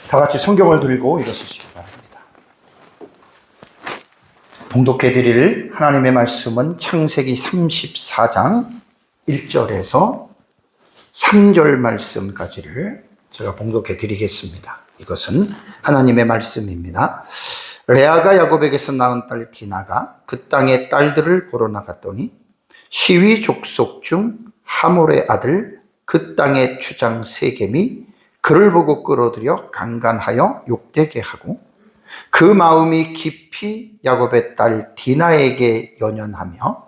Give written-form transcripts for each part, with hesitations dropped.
다 같이 성경을 들고 일어서시기 바랍니다. 봉독해 드릴 하나님의 말씀은 창세기 34장 1절에서 3절 말씀까지를 제가 봉독해 드리겠습니다. 이것은 하나님의 말씀입니다. 레아가 야곱에게서 낳은 딸 디나가 그 땅의 딸들을 보러 나갔더니 시위 족속 중 하몰의 아들 그 땅의 주장 세겜이 그를 보고 끌어들여 강간하여 욕되게 하고 그 마음이 깊이 야곱의 딸 디나에게 연연하며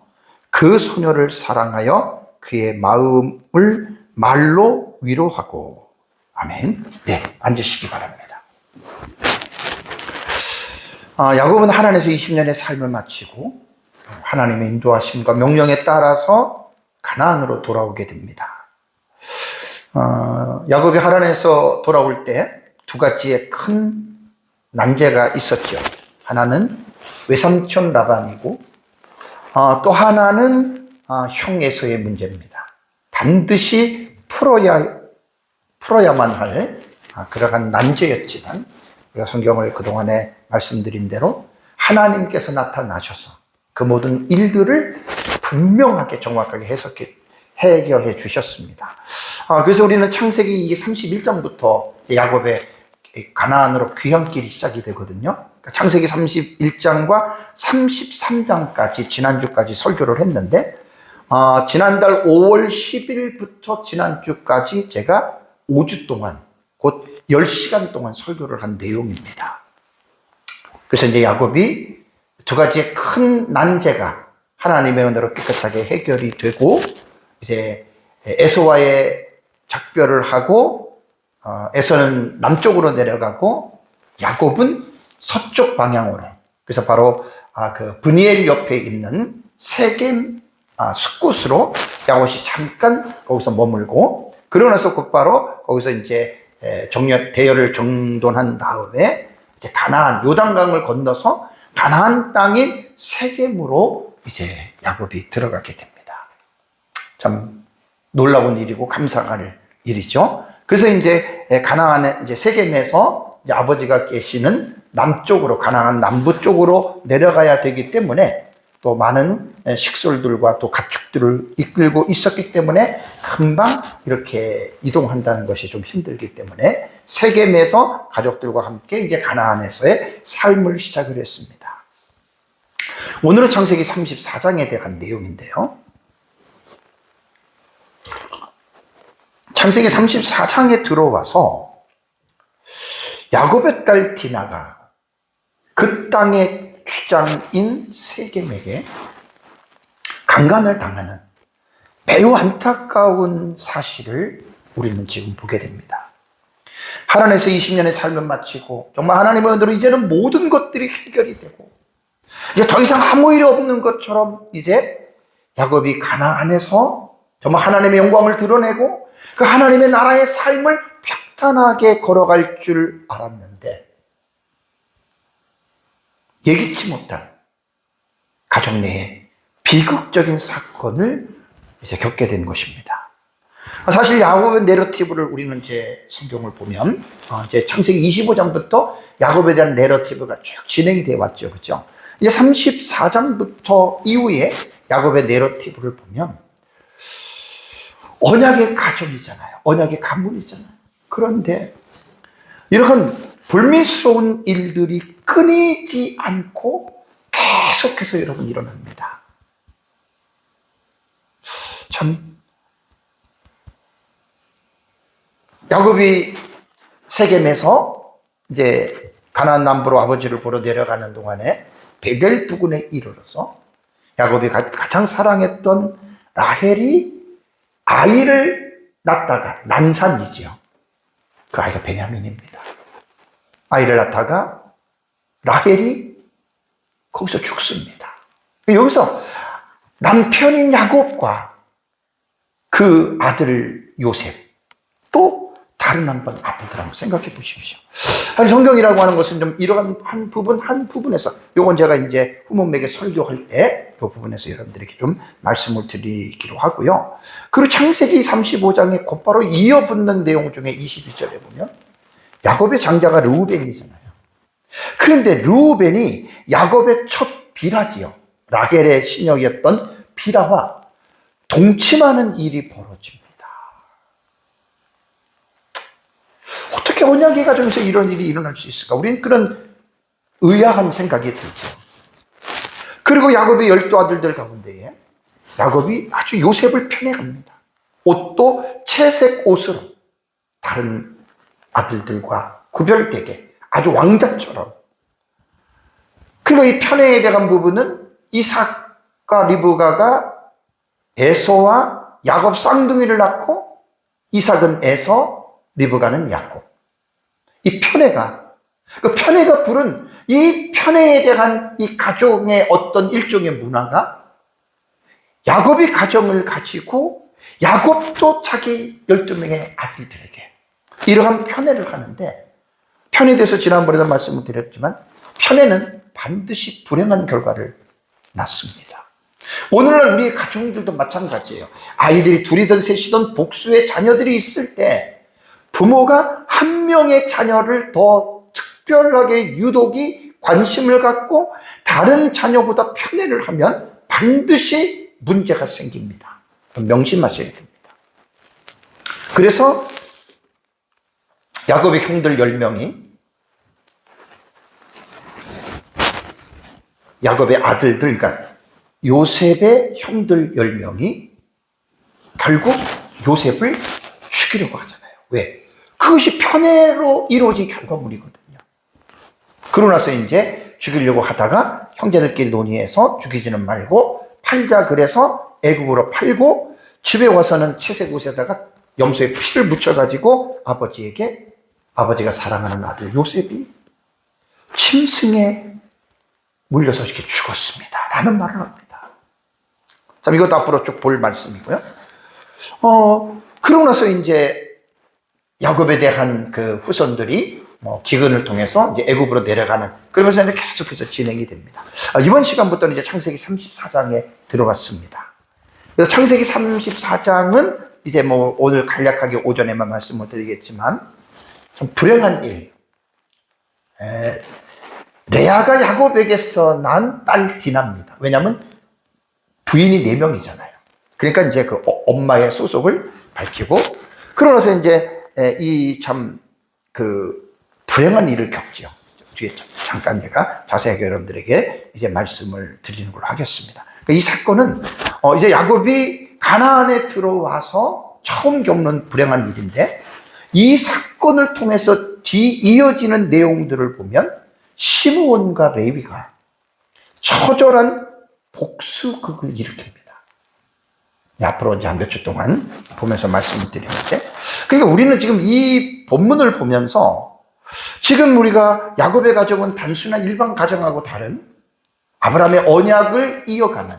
그 소녀를 사랑하여 그의 마음을 말로 위로하고. 아멘. 네, 앉으시기 바랍니다. 야곱은 하란에서 20년의 삶을 마치고 하나님의 인도하심과 명령에 따라서 가나안으로 돌아오게 됩니다. 야곱이 하란에서 돌아올 때 두 가지의 큰 난제가 있었죠. 하나는 외삼촌 라반이고 또 하나는 형 에서의 문제입니다. 반드시 풀어야만 할 그러한 난제였지만 우리가 성경을 그동안에 말씀드린 대로 하나님께서 나타나셔서 그 모든 일들을 분명하게 정확하게 해결해 주셨습니다. 그래서 우리는 창세기 31장부터 야곱의 가나안으로 귀향길이 시작이 되거든요. 창세기 31장과 33장까지 지난주까지 설교를 했는데 지난달 5월 10일부터 지난주까지 제가 5주 동안 곧 10시간 동안 설교를 한 내용입니다. 그래서 이제 야곱이 두 가지의 큰 난제가 하나님의 은혜로 깨끗하게 해결이 되고 이제 에서와의 작별을 하고 에서는 남쪽으로 내려가고 야곱은 서쪽 방향으로, 그래서 바로 그 브니엘 옆에 있는 세겜 숫곳으로 야곱이 잠깐 거기서 머물고, 그러고 나서 곧바로 거기서 이제 대열을 정돈한 다음에 이제 가나안 요단강을 건너서 가나안 땅인 세겜으로 이제 야곱이 들어가게 됩니다. 참 놀라운 일이고 감사할 일이죠. 그래서 이제 가나안에 이제 세겜에서 이제 아버지가 계시는 남쪽으로, 가나안 남부 쪽으로 내려가야 되기 때문에 또 많은 식솔들과 또 가축들을 이끌고 있었기 때문에 금방 이렇게 이동한다는 것이 좀 힘들기 때문에 세겜에서 가족들과 함께 이제 가나안에서의 삶을 시작을 했습니다. 오늘은 창세기 34장에 대한 내용인데요. 창세기 34장에 들어와서 야곱의 딸 디나가 그 땅의 주장인 세겜에게 강간을 당하는 매우 안타까운 사실을 우리는 지금 보게 됩니다. 하란에서 20년의 삶을 마치고 정말 하나님의 은혜로 이제는 모든 것들이 해결이 되고 이제 더 이상 아무 일이 없는 것처럼 이제 야곱이 가나안에서 정말 하나님의 영광을 드러내고 그 하나님의 나라의 삶을 평탄하게 걸어갈 줄 알았는데 예기치 못한 가족 내에 비극적인 사건을 이제 겪게 된 것입니다. 사실 야곱의 내러티브를 우리는 이제 성경을 보면 이제 창세기 25장부터 야곱에 대한 내러티브가 쭉 진행이 되어 왔죠. 그죠? 이제 34장부터 이후에 야곱의 내러티브를 보면 언약의 가정이잖아요. 언약의 가문이잖아요. 그런데 이런 불미스러운 일들이 끊이지 않고 계속해서 여러분 일어납니다. 참 야곱이 세겜에서 이제 가나안 남부로 아버지를 보러 내려가는 동안에 베델 부근에 이르러서 야곱이 가장 사랑했던 라헬이 아이를 낳다가 난산이지요. 그 아이가 베냐민입니다. 아이를 낳다가 라헬이 거기서 죽습니다. 여기서 남편인 야곱과 그 아들 요셉 또 다른 한번 아빠들 한번 생각해 보십시오. 아니, 성경이라고 하는 것은 좀 이러한 한 부분에서 요건 제가 이제 후문맥에 설교할 때 이 부분에서 여러분들에게 좀 말씀을 드리기로 하고요. 그리고 창세기 35장에 곧바로 이어붙는 내용 중에 22절에 보면 야곱의 장자가 르우벤이잖아요. 그런데 르우벤이 야곱의 첫 비라지요. 라헬의 시녀였던 비라와 동침하는 일이 벌어집니다. 어떻게 언약의 가정에서 이런 일이 일어날 수 있을까? 우리는 그런 의아한 생각이 들죠. 그리고 야곱의 12아들들 가운데에 야곱이 아주 요셉을 편애합니다. 옷도 채색 옷으로 다른 아들들과 구별되게 아주 왕자처럼. 그리고 이 편애에 대한 부분은 이삭과 리브가가 에서와 야곱 쌍둥이를 낳고 이삭은 에서, 리브가는 야곱. 이 편애가, 그 편애가 부른 이 편애에 대한 이 가정의 어떤 일종의 문화가 야곱이 가정을 가지고 야곱도 자기 12명의 아들들에게 이러한 편애를 하는데, 편애에 대해서 지난번에도 말씀을 드렸지만 편애는 반드시 불행한 결과를 낳습니다. 오늘날 우리의 가정들도 마찬가지예요. 아이들이 둘이든 셋이든 복수의 자녀들이 있을 때 부모가 한 명의 자녀를 더 특별하게 유독이 관심을 갖고 다른 자녀보다 편애를 하면 반드시 문제가 생깁니다. 명심하셔야 됩니다. 그래서 야곱의 형들 10명이 야곱의 아들들, 그러니까 요셉의 형들 10명이 결국 요셉을 죽이려고 하잖아요. 왜? 그것이 편애로 이루어진 결과물이거든요. 그러고 나서 이제 죽이려고 하다가 형제들끼리 논의해서 죽이지는 말고 팔자 그래서 애굽으로 팔고 집에 와서는 채색 옷에다가 염소의 피를 묻혀가지고 아버지에게, 아버지가 사랑하는 아들 요셉이 짐승에 물려서 이렇게 죽었습니다 라는 말을 합니다. 자, 이것도 앞으로 쭉 볼 말씀이고요. 그러고 나서 이제 야곱에 대한 그 후손들이 기근을 통해서 이제 애굽으로 내려가는, 그러면서 이제 계속해서 진행이 됩니다. 이번 시간부터는 이제 창세기 34장에 들어갔습니다. 그래서 창세기 34장은 이제 오늘 간략하게 오전에만 말씀을 드리겠지만 좀 불행한 일. 레아가 야곱에게서 난 딸 디나입니다. 왜냐하면 부인이 4명이잖아요. 그러니까 이제 그 엄마의 소속을 밝히고, 그러고 나서 이제 이 참 그 불행한 일을 겪지요. 뒤에 잠깐 제가 자세하게 여러분들에게 이제 말씀을 드리는 걸로 하겠습니다. 이 사건은 이제 야곱이 가나안에 들어와서 처음 겪는 불행한 일인데, 이 사건을 통해서 이어지는 내용들을 보면 시므온과 레위가 처절한 복수극을 일으킵니다. 앞으로 이제 한 몇 주 동안 보면서 말씀을 드리는데, 그러니까 우리는 지금 이 본문을 보면서 지금 우리가 야곱의 가정은 단순한 일반 가정하고 다른 아브라함의 언약을 이어가는,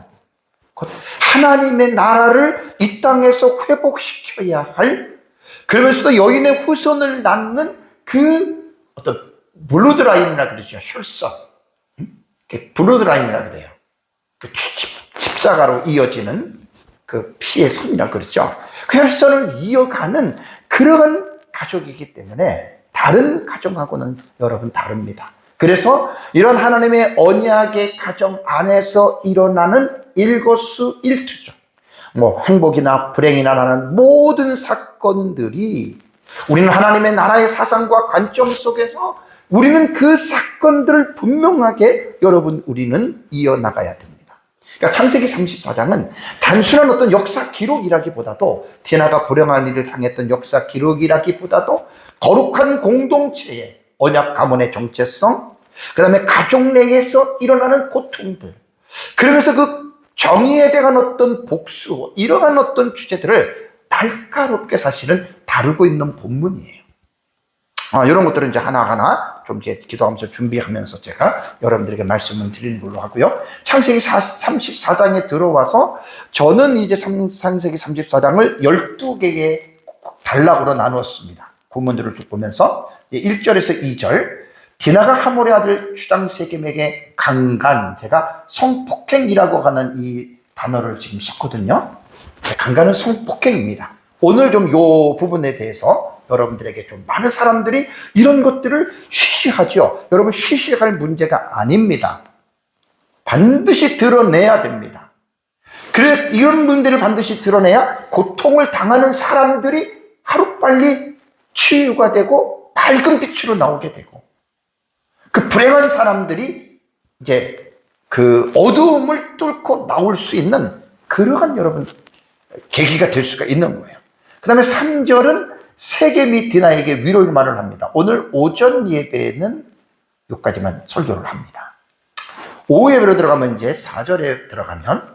곧 하나님의 나라를 이 땅에서 회복시켜야 할, 그러면서도 여인의 후손을 낳는 그 어떤 블루드라인이라 그러죠. 혈선. 블루드라인이라 그래요. 그 집사가로 이어지는 그 피의 선이라 그러죠. 그 혈선을 이어가는 그런 가족이기 때문에 다른 가정하고는 여러분 다릅니다. 그래서 이런 하나님의 언약의 가정 안에서 일어나는 일거수일투족, 행복이나 불행이나 나는 모든 사건들이 우리는 하나님의 나라의 사상과 관점 속에서 우리는 그 사건들을 분명하게 여러분 우리는 이어나가야 됩니다. 그러니까 창세기 34장은 단순한 어떤 역사 기록이라기보다도, 디나가 불행한 일을 당했던 역사 기록이라기보다도 거룩한 공동체의 언약 가문의 정체성, 그 다음에 가족 내에서 일어나는 고통들, 그러면서 그 정의에 대한 어떤 복수, 이러한 어떤 주제들을 날카롭게 사실은 다루고 있는 본문이에요. 이런 것들은 이제 하나하나 좀 이제 기도하면서 준비하면서 제가 여러분들에게 말씀을 드리는 걸로 하고요. 창세기 34장에 들어와서 저는 이제 창세기 34장을 12개의 단락으로 나누었습니다. 구문들을 쭉 보면서 1절에서 2절, 디나가 하몰의 아들 추장 세겜에게 강간, 제가 성폭행이라고 하는 이 단어를 지금 썼거든요. 강간은 성폭행입니다. 오늘 좀 요 부분에 대해서 여러분들에게 좀 많은 사람들이 이런 것들을 쉬쉬하죠. 여러분 쉬쉬할 문제가 아닙니다. 반드시 드러내야 됩니다. 그래 이런 문제를 반드시 드러내야 고통을 당하는 사람들이 하루빨리 치유가 되고 밝은 빛으로 나오게 되고 그 불행한 사람들이 이제 그 어두움을 뚫고 나올 수 있는 그러한 여러분 계기가 될 수가 있는 거예요. 그 다음에 3절은 세겜이 디나에게 위로의 말을 합니다. 오늘 오전 예배는 여기까지만 설교를 합니다. 오후 예배로 들어가면 이제 4절에 들어가면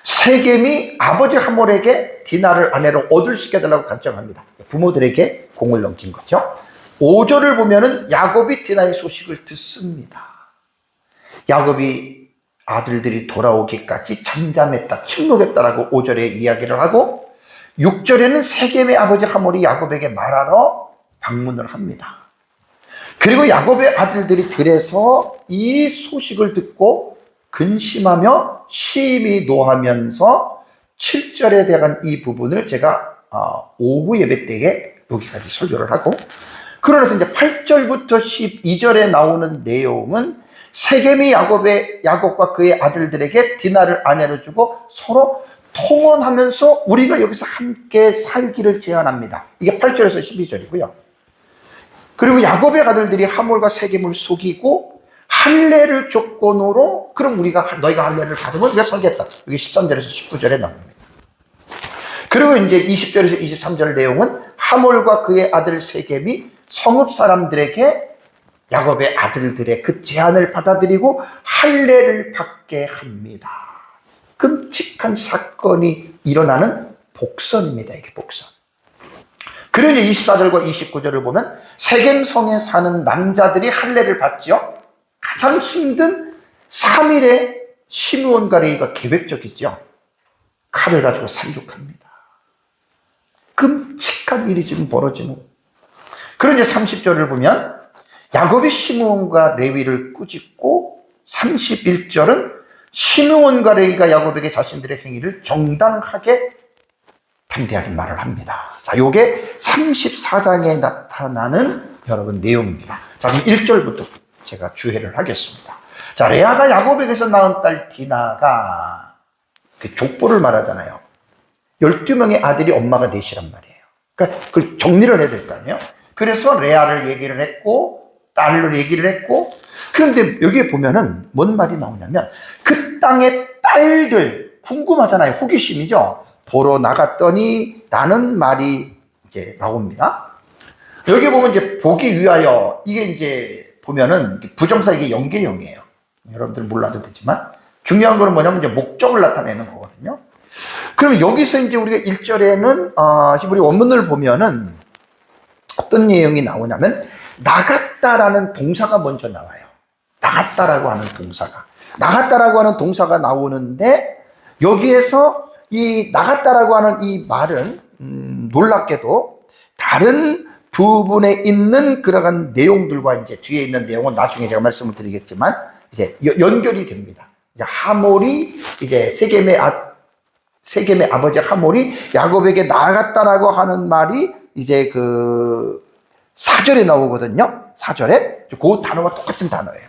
세겜이 아버지 하몰에게 디나를 아내로 얻을 수 있게 해달라고 간청합니다. 부모들에게 공을 넘긴 거죠. 5절을 보면은 야곱이 디나의 소식을 듣습니다. 야곱이 아들들이 돌아오기까지 잠잠했다, 침묵했다라고 5절에 이야기를 하고 6절에는 세겜의 아버지 하몰이 야곱에게 말하러 방문을 합니다. 그리고 야곱의 아들들이 들에서 이 소식을 듣고 근심하며 심히 노하면서 7절에 대한 이 부분을 제가 오후 예배 때에 여기까지 설교를 하고 그러면서 이제 8절부터 12절에 나오는 내용은 세겜이 야곱과 그의 아들들에게 디나를 아내로 주고 서로 통혼하면서 우리가 여기서 함께 살기를 제안합니다. 이게 8절에서 12절이고요. 그리고 야곱의 아들들이 하몰과 세겜을 속이고 할례를 조건으로 그럼 너희가 할례를 받으면 우리가 살겠다. 이게 13절에서 19절에 나옵니다. 그리고 이제 20절에서 23절 내용은 하몰과 그의 아들 세겜이 성읍 사람들에게 야곱의 아들들의 그 제안을 받아들이고 할례를 받게 합니다. 끔찍한 사건이 일어나는 복선입니다. 이게 복선. 그리고 이제 24절과 29절을 보면 세겜성에 사는 남자들이 할례를 받죠. 가장 힘든 3일의 시므온과 레위가 계획적이죠. 칼을 가지고 살육합니다. 끔찍한 일이 지금 벌어지는. 그리고 이제 30절을 보면 야곱이 시므온과 레위를 꾸짖고 31절은 시므온과 레위가 야곱에게 자신들의 행위를 정당하게 담대하게 말을 합니다. 자, 요게 34장에 나타나는 여러분 내용입니다. 자, 그럼 1절부터 제가 주해를 하겠습니다. 자, 레아가 야곱에게서 낳은 딸 디나가 그 족보를 말하잖아요. 12명의 아들이 엄마가 넷이란 말이에요. 그러니까 그걸 정리를 해야 될 거 아니에요. 그래서 레아를 얘기를 했고 딸을 얘기를 했고 그런데 여기에 보면은 뭔 말이 나오냐면 그 땅의 딸들 궁금하잖아요. 호기심이죠. 보러 나갔더니 라는 말이 이제 나옵니다. 여기 보면 이제 보기 위하여 이게 이제 보면은 부정사 이게 연계형이에요. 여러분들 몰라도 되지만 중요한 거는 뭐냐면 이제 목적을 나타내는 거거든요. 그러면 여기서 이제 우리가 1절에는 히브리 원문을 보면은 어떤 내용이 나오냐면 나갔다라는 동사가 먼저 나와요. 나갔다라고 하는 동사가. 나갔다라고 하는 동사가 나오는데 여기에서 이 나갔다라고 하는 이 말은 놀랍게도 다른 부분에 있는 그러한 내용들과 이제 뒤에 있는 내용은 나중에 제가 말씀을 드리겠지만 이제 연결이 됩니다. 이제 하몰이 이제 세겜의 아버지 하몰이 야곱에게 나갔다라고 하는 말이 이제 그 4절에 나오거든요. 4절에 그 단어와 똑같은 단어예요.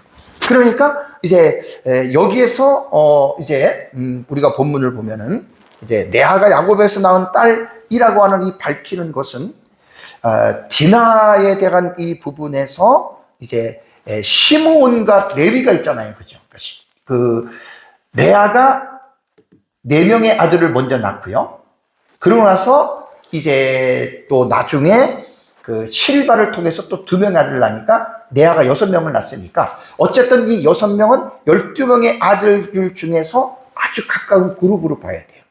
그러니까 이제 여기에서 이제 우리가 본문을 보면은 이제 레아가 야곱에서 낳은 딸이라고 하는 이 밝히는 것은 디나에 대한 이 부분에서 이제 시므온과 레위가 있잖아요, 그죠? 그 레아가 4명의 아들을 먼저 낳고요. 그러고 나서 이제 또 나중에 그 실바를 통해서 또 2명의 아들을 낳으니까 레아가 6명을 낳았으니까 어쨌든 이 6명은 12명의 아들들 중에서 아주 가까운 그룹으로 봐야 돼요.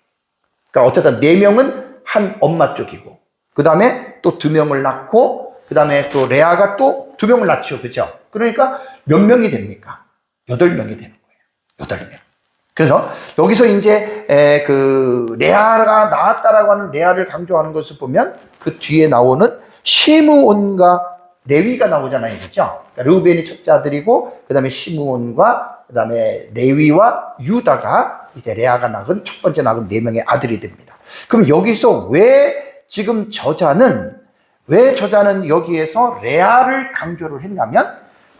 그러니까 어쨌든 4명은 한 엄마 쪽이고 그 다음에 또 2명을 낳고 그 다음에 또 레아가 또 2명을 낳죠. 그죠? 그러니까 몇 명이 됩니까? 8명이 되는 거예요. 8명. 그래서 여기서 이제 그 레아가 낳았다라고 하는 레아를 강조하는 것을 보면 그 뒤에 나오는 시므온과 레위가 나오잖아요. 그죠? 그러니까 르우벤이 첫째 아들이고 그 다음에 시므온과 그 다음에 레위와 유다가 이제 레아가 낳은 첫 번째 낳은 4명의 아들이 됩니다. 그럼 여기서 왜 지금 저자는 왜 저자는 여기에서 레아를 강조를 했냐면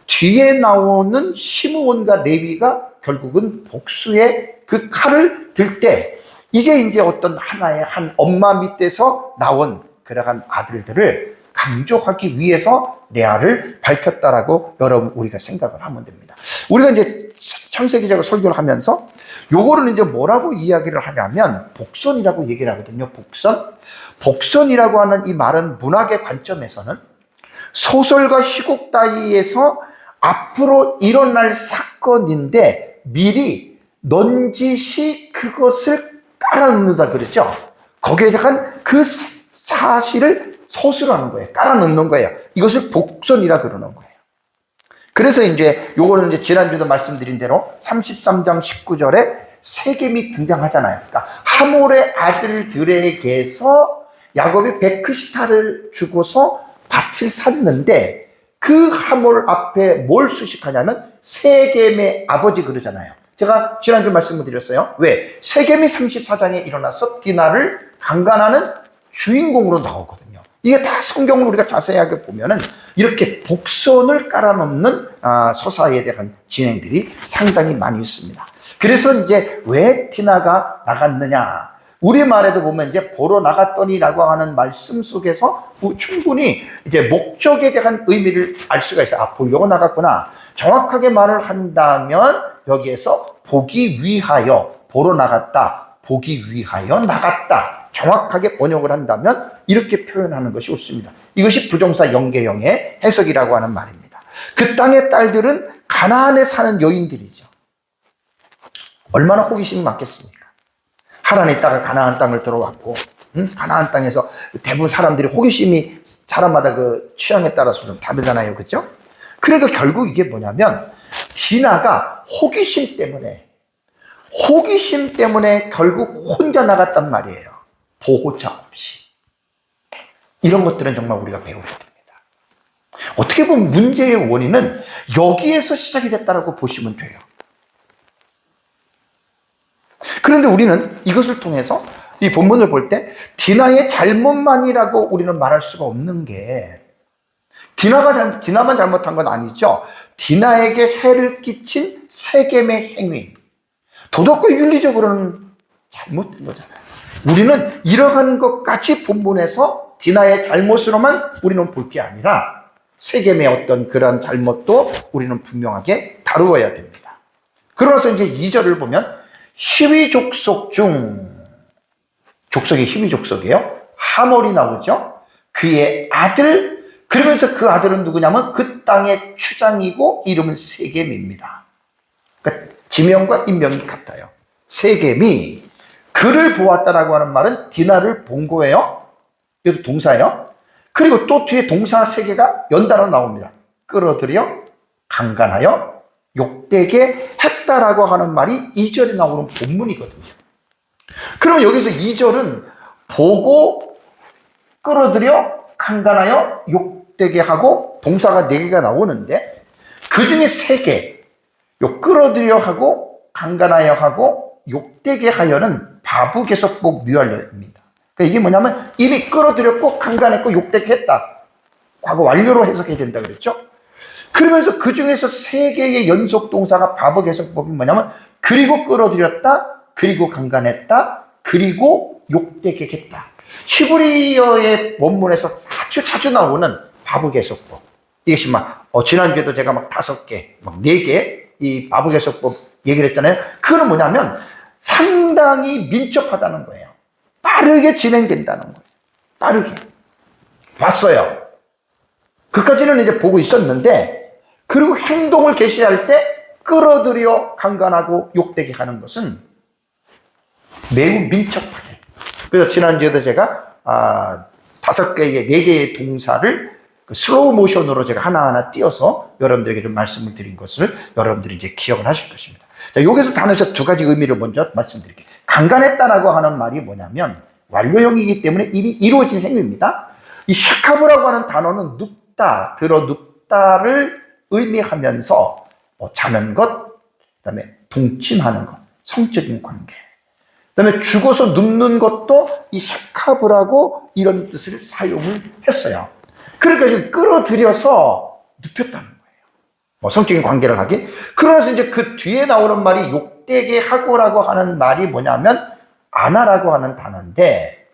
뒤에 나오는 시므온과 레위가 결국은 복수의 그 칼을 들 때 이게 이제 어떤 하나의 한 엄마 밑에서 나온 그러한 아들들을 강조하기 위해서 레아를 밝혔다라고 여러분 우리가 생각을 하면 됩니다. 우리가 이제 창세기적으로 설교를 하면서 요거를 이제 뭐라고 이야기를 하냐면 복선이라고 얘기를 하거든요. 복선. 복선이라고 하는 이 말은 문학의 관점에서는 소설과 희곡 따위에서 앞으로 일어날 사건인데 미리 넌지시 그것을 깔아놓는다 그러죠. 거기에 대한 그 사실을 서술하는 거예요. 깔아놓는 거예요. 이것을 복선이라 그러는 거예요. 그래서 이제 요거는 이제 지난주에도 말씀드린 대로 33장 19절에 세겜이 등장하잖아요. 그러니까 하몰의 아들들에게서 야곱이 베크시타를 주고서 밭을 샀는데 그 하몰 앞에 뭘 수식하냐면 세겜의 아버지 그러잖아요. 제가 지난주 말씀을 드렸어요. 왜? 세겜이 34장에 일어나서 디나를 강간하는 주인공으로 나오거든요. 이게 다 성경을 우리가 자세하게 보면은 이렇게 복선을 깔아놓는 서사에 대한 진행들이 상당히 많이 있습니다. 그래서 이제 왜 디나가 나갔느냐? 우리말에도 보면 이제 보러 나갔더니라고 하는 말씀 속에서 충분히 이제 목적에 대한 의미를 알 수가 있어요. 아, 보려고 나갔구나. 정확하게 말을 한다면 여기에서 보기 위하여 보러 나갔다. 보기 위하여 나갔다. 정확하게 번역을 한다면 이렇게 표현하는 것이 옳습니다. 이것이 부정사 연계형의 해석이라고 하는 말입니다. 그 땅의 딸들은 가나안에 사는 여인들이죠. 얼마나 호기심이 많겠습니까? 하란에 있다가 가나안 땅을 들어왔고, 가나안 땅에서 대부분 사람들이 호기심이 사람마다 그 취향에 따라서 좀 다르잖아요. 그죠? 그러니까 결국 이게 뭐냐면 디나가 호기심 때문에 결국 혼자 나갔단 말이에요. 보호자 없이. 이런 것들은 정말 우리가 배워야 됩니다. 어떻게 보면 문제의 원인은 여기에서 시작이 됐다고 보시면 돼요. 그런데 우리는 이것을 통해서 이 본문을 볼 때 디나의 잘못만이라고 우리는 말할 수가 없는 게 디나만 잘못한 건 아니죠. 디나에게 해를 끼친 세겜의 행위, 도덕과 윤리적으로는 잘못된 거잖아요. 우리는 이러한 것까지 본문에서 디나의 잘못으로만 우리는 볼 게 아니라 세겜의 어떤 그런 잘못도 우리는 분명하게 다루어야 됩니다. 그러면서 이제 2절을 보면 히위 족속 중, 족속이 히위 족속이에요. 하몰이 나오죠. 그의 아들, 그러면서 그 아들은 누구냐면 그 땅의 추장이고 이름은 세겜입니다. 그러니까 지명과 인명이 같아요. 세겜이 그를 보았다라고 하는 말은 디나를 본 거예요. 이것도 동사예요. 그리고 또 뒤에 동사 3개가 연달아 나옵니다. 끌어들여, 강간하여, 욕되게 했다라고 하는 말이 2절에 나오는 본문이거든요. 그럼 여기서 2절은 보고, 끌어들여, 강간하여, 욕되게 하고 동사가 4개가 나오는데 그 중에 3개, 요 끌어들여 하고, 강간하여 하고, 욕되게 하여는 바브개석복 묘할려입니다. 그러니까 이게 뭐냐면 이미 끌어들였고 강간했고 욕되게 했다. 과거 완료로 해석해야 된다 그랬죠. 그러면서 그 중에서 3개의 연속 동사가 바브개석복이 뭐냐면 그리고 끌어들였다, 그리고 강간했다, 그리고 욕되게 했다. 히브리어의 원문에서 아주 자주 나오는 바브개석복. 이것이 지난주에도 제가 5개, 4개 이 바브개석복 얘기를 했잖아요. 그건 뭐냐면 상당히 민첩하다는 거예요. 빠르게 진행된다는 거예요. 빠르게. 봤어요. 그까지는 이제 보고 있었는데, 그리고 행동을 개시할 때 끌어들여 강간하고 욕되게 하는 것은 매우 민첩하게. 그래서 지난주에도 제가 5개의, 4개의 동사를 슬로우 모션으로 제가 하나하나 띄어서 여러분들에게 좀 말씀을 드린 것을 여러분들이 이제 기억을 하실 것입니다. 자, 여기서 단어에서 2가지 의미를 먼저 말씀드릴게요. 강간했다라고 하는 말이 뭐냐면 완료형이기 때문에 이미 이루어진 행위입니다. 이 샤카브라고 하는 단어는 눕다, 눕다를 의미하면서 자는 것, 그다음에 동침하는 것, 성적인 관계. 그다음에 죽어서 눕는 것도 이 샤카브라고 이런 뜻을 사용을 했어요. 그러니까 지금 끌어들여서 눕혔다는 거예요. 뭐 성적인 관계를 하기. 그러면서 이제 그 뒤에 나오는 말이 욕되게 하고라고 하는 말이 뭐냐면 아나라고 하는 단어인데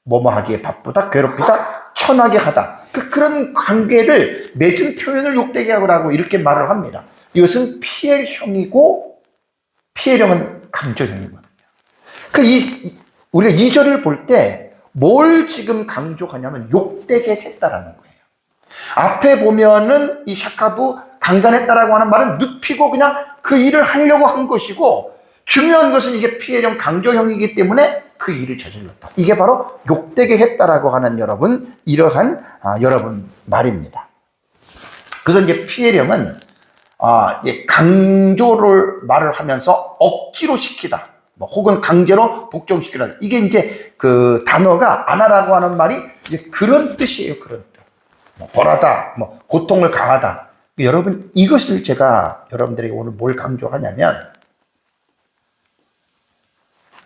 뭐뭐 하기에 바쁘다, 괴롭히다, 천하게 하다. 그런 관계를 맺은 표현을 욕되게 하고라고 이렇게 말을 합니다. 이것은 피엘형이고 피엘형은 강조형이거든요. 우리가 이 절을 볼 때 뭘 지금 강조하냐면 욕되게 했다라는 거예요. 앞에 보면은 이 샤카부 강간했다라고 하는 말은 눕히고 그냥 그 일을 하려고 한 것이고, 중요한 것은 이게 피해령 강조형이기 때문에 그 일을 저질렀다. 이게 바로 욕되게 했다라고 하는 여러분 이러한 여러분 말입니다. 그래서 이제 피해령은 강조를 말을 하면서 억지로 시키다. 혹은 강제로 복종시키다. 이게 이제 그 단어가 아나라고 하는 말이 이제 그런 뜻이에요. 그런 뜻. 벌하다, 고통을 가하다. 여러분, 이것을 제가 여러분들에게 오늘 뭘 강조하냐면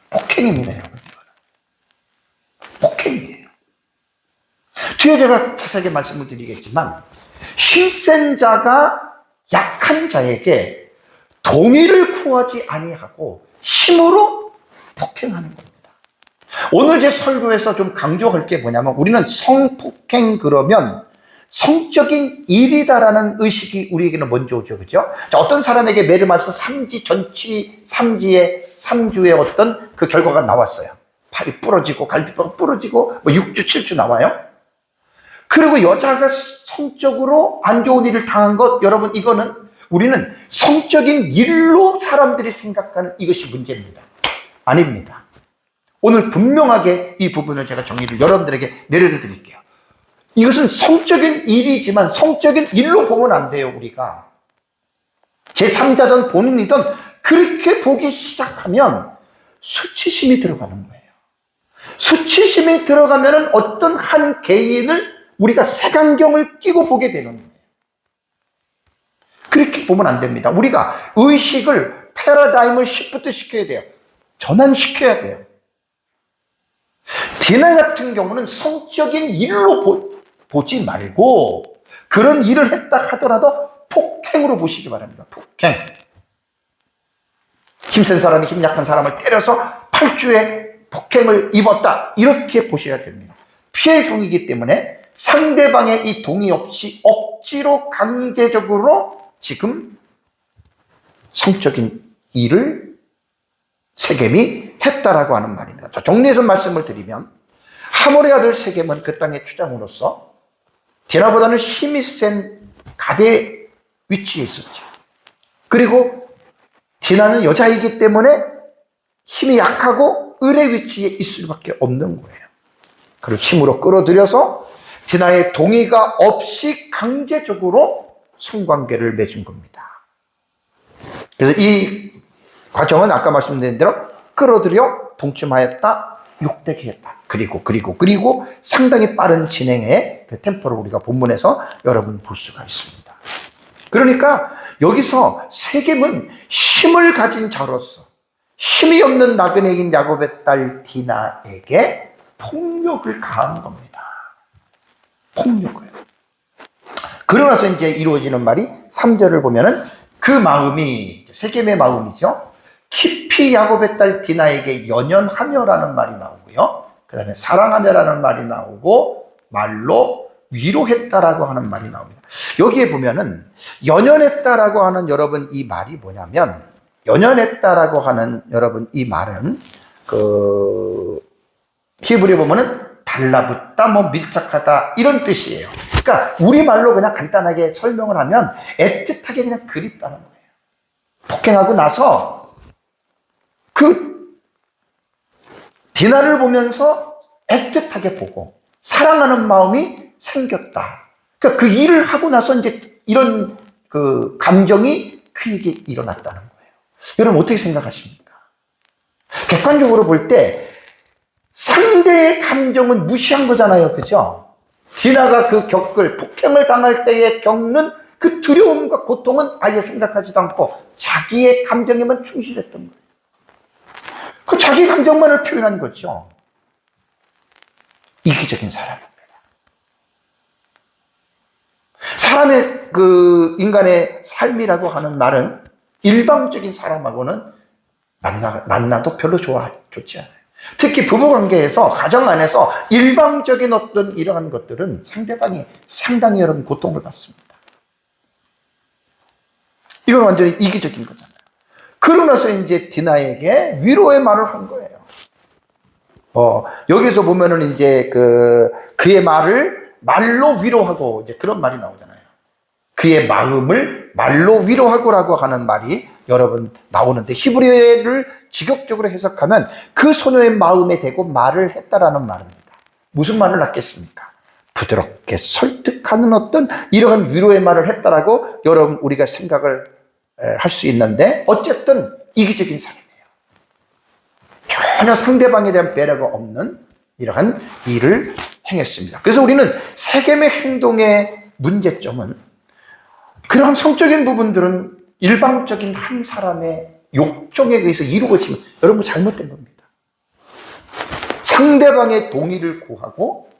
폭행입니다, 여러분. 폭행이에요. 뒤에 제가 자세하게 말씀을 드리겠지만, 힘센 자가 약한 자에게 동의를 구하지 아니하고 힘으로 폭행하는 겁니다. 오늘 제 설교에서 좀 강조할 게 뭐냐면, 우리는 성폭행 그러면 성적인 일이다라는 의식이 우리에게는 먼저 오죠. 그죠? 자, 어떤 사람에게 매를 맞아서 삼주의 어떤 그 결과가 나왔어요. 팔이 부러지고, 갈비뼈가 부러지고, 6주, 7주 나와요. 그리고 여자가 성적으로 안 좋은 일을 당한 것, 여러분, 이거는 우리는 성적인 일로 사람들이 생각하는 이것이 문제입니다. 아닙니다. 오늘 분명하게 이 부분을 제가 정리를 여러분들에게 내려드릴게요. 이것은 성적인 일이지만 성적인 일로 보면 안 돼요, 우리가. 제3자든 본인이든 그렇게 보기 시작하면 수치심이 들어가는 거예요. 수치심이 들어가면 어떤 한 개인을 우리가 색안경을 끼고 보게 되는 거예요. 그렇게 보면 안 됩니다. 우리가 의식을 패러다임을 시프트 시켜야 돼요. 전환시켜야 돼요. 디나 같은 경우는 성적인 일로 보지 말고 그런 일을 했다 하더라도 폭행으로 보시기 바랍니다. 폭행. 힘센 사람이 힘 약한 사람을 때려서 8주에 폭행을 입었다. 이렇게 보셔야 됩니다. 피해형이기 때문에 상대방의 이 동의 없이 억지로 강제적으로 지금 성적인 일을 세겜이 했다라고 하는 말입니다. 자, 정리해서 말씀을 드리면 하몰의 아들 세겜은 그 땅의 주장으로서 디나보다는 힘이 센 갑의 위치에 있었죠. 그리고 디나는 여자이기 때문에 힘이 약하고 을의 위치에 있을 수밖에 없는 거예요. 그를 힘으로 끌어들여서 디나의 동의가 없이 강제적으로 성관계를 맺은 겁니다. 그래서 이 과정은 아까 말씀드린 대로 끌어들여 동침하였다, 욕되게 했다. 그리고 상당히 빠른 진행의 그 템포를 우리가 본문에서 여러분 볼 수가 있습니다. 그러니까 여기서 세겜은 힘을 가진 자로서 힘이 없는 나그네인 야곱의 딸 디나에게 폭력을 가한 겁니다. 폭력을. 그러나서 이제 이루어지는 말이 3절을 보면은 그 마음이 세겜의 마음이죠. 깊이 야곱의 딸 디나에게 연연하며라는 말이 나오고요. 그 다음에 사랑하며라는 말이 나오고 말로 위로했다라고 하는 말이 나옵니다. 여기에 보면은 연연했다라고 하는 여러분 이 말이 뭐냐면 연연했다라고 하는 여러분 이 말은 그 히브리어 보면은 달라붙다, 밀착하다 이런 뜻이에요. 그러니까 우리말로 그냥 간단하게 설명을 하면 애틋하게 그냥 그립다는 거예요. 폭행하고 나서 그 디나를 보면서 애틋하게 보고 사랑하는 마음이 생겼다. 그러니까 그 일을 하고 나서 이제 이런 그 감정이 그에게 일어났다는 거예요. 여러분 어떻게 생각하십니까? 객관적으로 볼 때 상대의 감정은 무시한 거잖아요. 그죠? 디나가 그 폭행을 당할 때에 겪는 그 두려움과 고통은 아예 생각하지도 않고 자기의 감정에만 충실했던 거예요. 그 자기 감정만을 표현한 거죠. 이기적인 사람입니다. 사람의 그 인간의 삶이라고 하는 말은 일방적인 사람하고는 만나도 별로 좋지 않아요. 특히 부부관계에서, 가정 안에서 일방적인 어떤 이러한 것들은 상대방이 상당히 여러분 고통을 받습니다. 이건 완전히 이기적인 거잖아요. 그러면서 이제 디나에게 위로의 말을 한 거예요. 여기서 보면은 이제 그의 말을 말로 위로하고 이제 그런 말이 나오잖아요. 그의 마음을 말로 위로하고라고 하는 말이 여러분 나오는데, 히브리어를 직역적으로 해석하면 그 소녀의 마음에 대고 말을 했다라는 말입니다. 무슨 말을 했겠습니까? 부드럽게 설득하는 어떤 이러한 위로의 말을 했다라고 여러분 우리가 생각을 할 수 있는데, 어쨌든 이기적인 사람이에요. 전혀 상대방에 대한 배려가 없는 이러한 일을 행했습니다. 그래서 우리는 세겜의 행동의 문제점은, 그러한 성적인 부분들은 일방적인 한 사람의 욕정에 의해서 이루어지면 여러분 잘못된 겁니다. 상대방의 동의를 구하고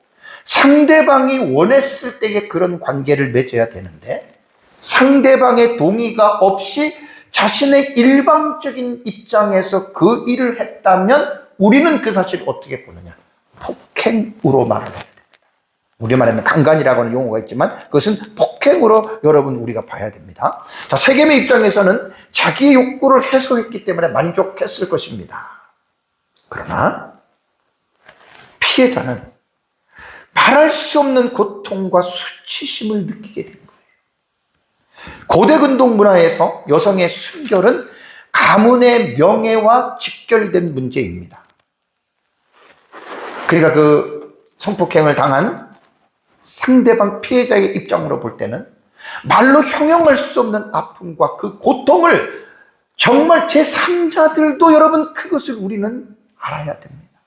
상대방이 원했을 때에 그런 관계를 맺어야 되는데, 상대방의 동의가 없이 자신의 일방적인 입장에서 그 일을 했다면 우리는 그 사실을 어떻게 보느냐? 폭행으로 말을 해야 됩니다. 우리말에는 강간이라고 하는 용어가 있지만 그것은 폭행으로 여러분 우리가 봐야 됩니다. 자, 세겜의 입장에서는 자기의 욕구를 해소했기 때문에 만족했을 것입니다. 그러나 피해자는 말할 수 없는 고통과 수치심을 느끼게 된 거예요. 고대 근동 문화에서 여성의 순결은 가문의 명예와 직결된 문제입니다. 그러니까 그 성폭행을 당한 상대방 피해자의 입장으로 볼 때는 말로 형용할 수 없는 아픔과 그 고통을 정말 제3자들도 여러분 그것을 우리는 알아야 됩니다.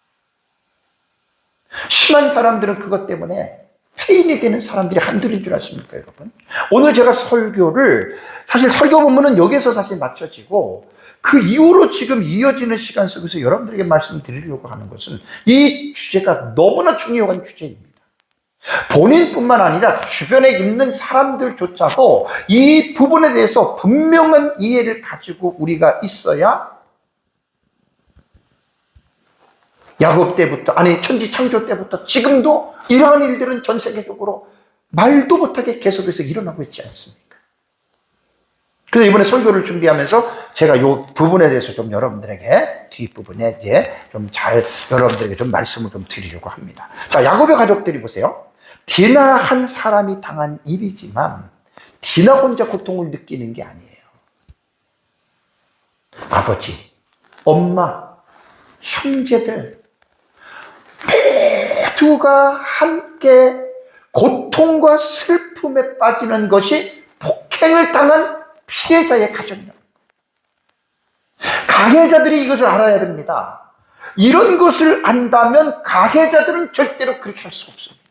심한 사람들은 그것 때문에 폐인이 되는 사람들이 한둘인 줄 아십니까, 여러분? 오늘 제가 설교를, 사실 설교 본문은 여기서 사실 맞춰지고 그 이후로 지금 이어지는 시간 속에서 여러분들에게 말씀드리려고 하는 것은 이 주제가 너무나 중요한 주제입니다. 본인뿐만 아니라 주변에 있는 사람들조차도 이 부분에 대해서 분명한 이해를 가지고 우리가 있어야 야곱 때부터, 아니 천지 창조 때부터 지금도 이러한 일들은 전 세계적으로 말도 못하게 계속해서 일어나고 있지 않습니까? 그래서 이번에 설교를 준비하면서 제가 이 부분에 대해서 좀 여러분들에게 뒷부분에 이제 좀 여러분들에게 좀 말씀을 좀 드리려고 합니다. 자, 야곱의 가족들이 보세요. 디나 한 사람이 당한 일이지만 디나 혼자 고통을 느끼는 게 아니에요. 아버지, 엄마, 형제들 모두가 함께 고통과 슬픔에 빠지는 것이 폭행을 당한 피해자의 가정이에요. 가해자들이 이것을 알아야 됩니다. 이런 것을 안다면 가해자들은 절대로 그렇게 할 수 없습니다.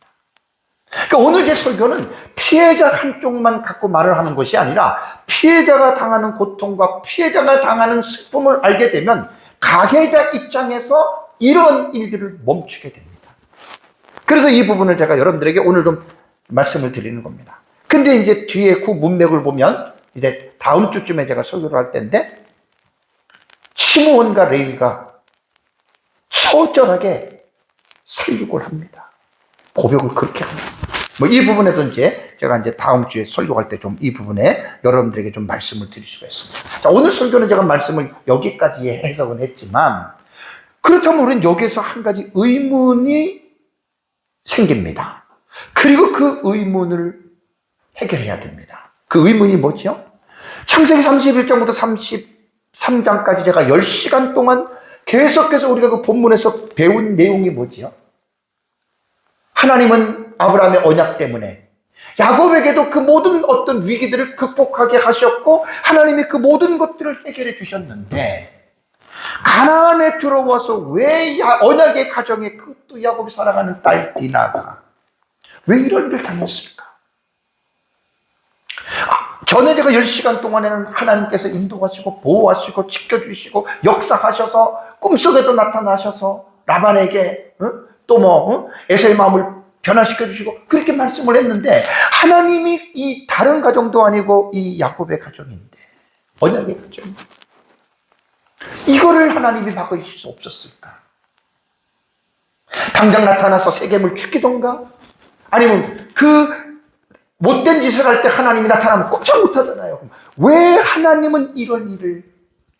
그러니까 오늘 제 설교는 피해자 한쪽만 갖고 말을 하는 것이 아니라 피해자가 당하는 고통과 피해자가 당하는 슬픔을 알게 되면 가해자 입장에서 이런 일들을 멈추게 됩니다. 그래서 이 부분을 제가 여러분들에게 오늘 좀 말씀을 드리는 겁니다. 근데 이제 뒤에 그 문맥을 보면 이제 다음 주쯤에 제가 설교를 할 텐데, 시므온과 레위가 처절하게 살육을 합니다. 보복을 그렇게 합니다. 이 부분에도 이제 제가 이제 다음 주에 설교할 때 좀 이 부분에 여러분들에게 좀 말씀을 드릴 수가 있습니다. 자, 오늘 설교는 제가 말씀을 여기까지 해석은 했지만, 그렇다면 우리는 여기서 한 가지 의문이 생깁니다. 그리고 그 의문을 해결해야 됩니다. 그 의문이 뭐죠? 창세기 31장부터 33장까지 제가 10시간 동안 계속해서 우리가 그 본문에서 배운 내용이 뭐지요? 하나님은 아브라함의 언약 때문에 야곱에게도 그 모든 어떤 위기들을 극복하게 하셨고 하나님이 그 모든 것들을 해결해 주셨는데, 가나안에 들어와서 왜 언약의 가정에 그것도 야곱이 사랑하는 딸 디나가 왜 이런 일을 당했을까? 전에 제가 10시간 동안에는 하나님께서 인도하시고 보호하시고 지켜주시고 역사하셔서 꿈속에도 나타나셔서 라반에게 또 에서의 마음을 변화시켜 주시고 그렇게 말씀을 했는데, 하나님이 이 다른 가정도 아니고 이 야곱의 가정인데, 언약의 가정, 이거를 하나님이 바꿔주실 수 없었을까? 당장 나타나서 세겜을 죽이던가, 아니면 그 못된 짓을 할 때 하나님이 나타나면 꼼짝 못하잖아요. 왜 하나님은 이런 일을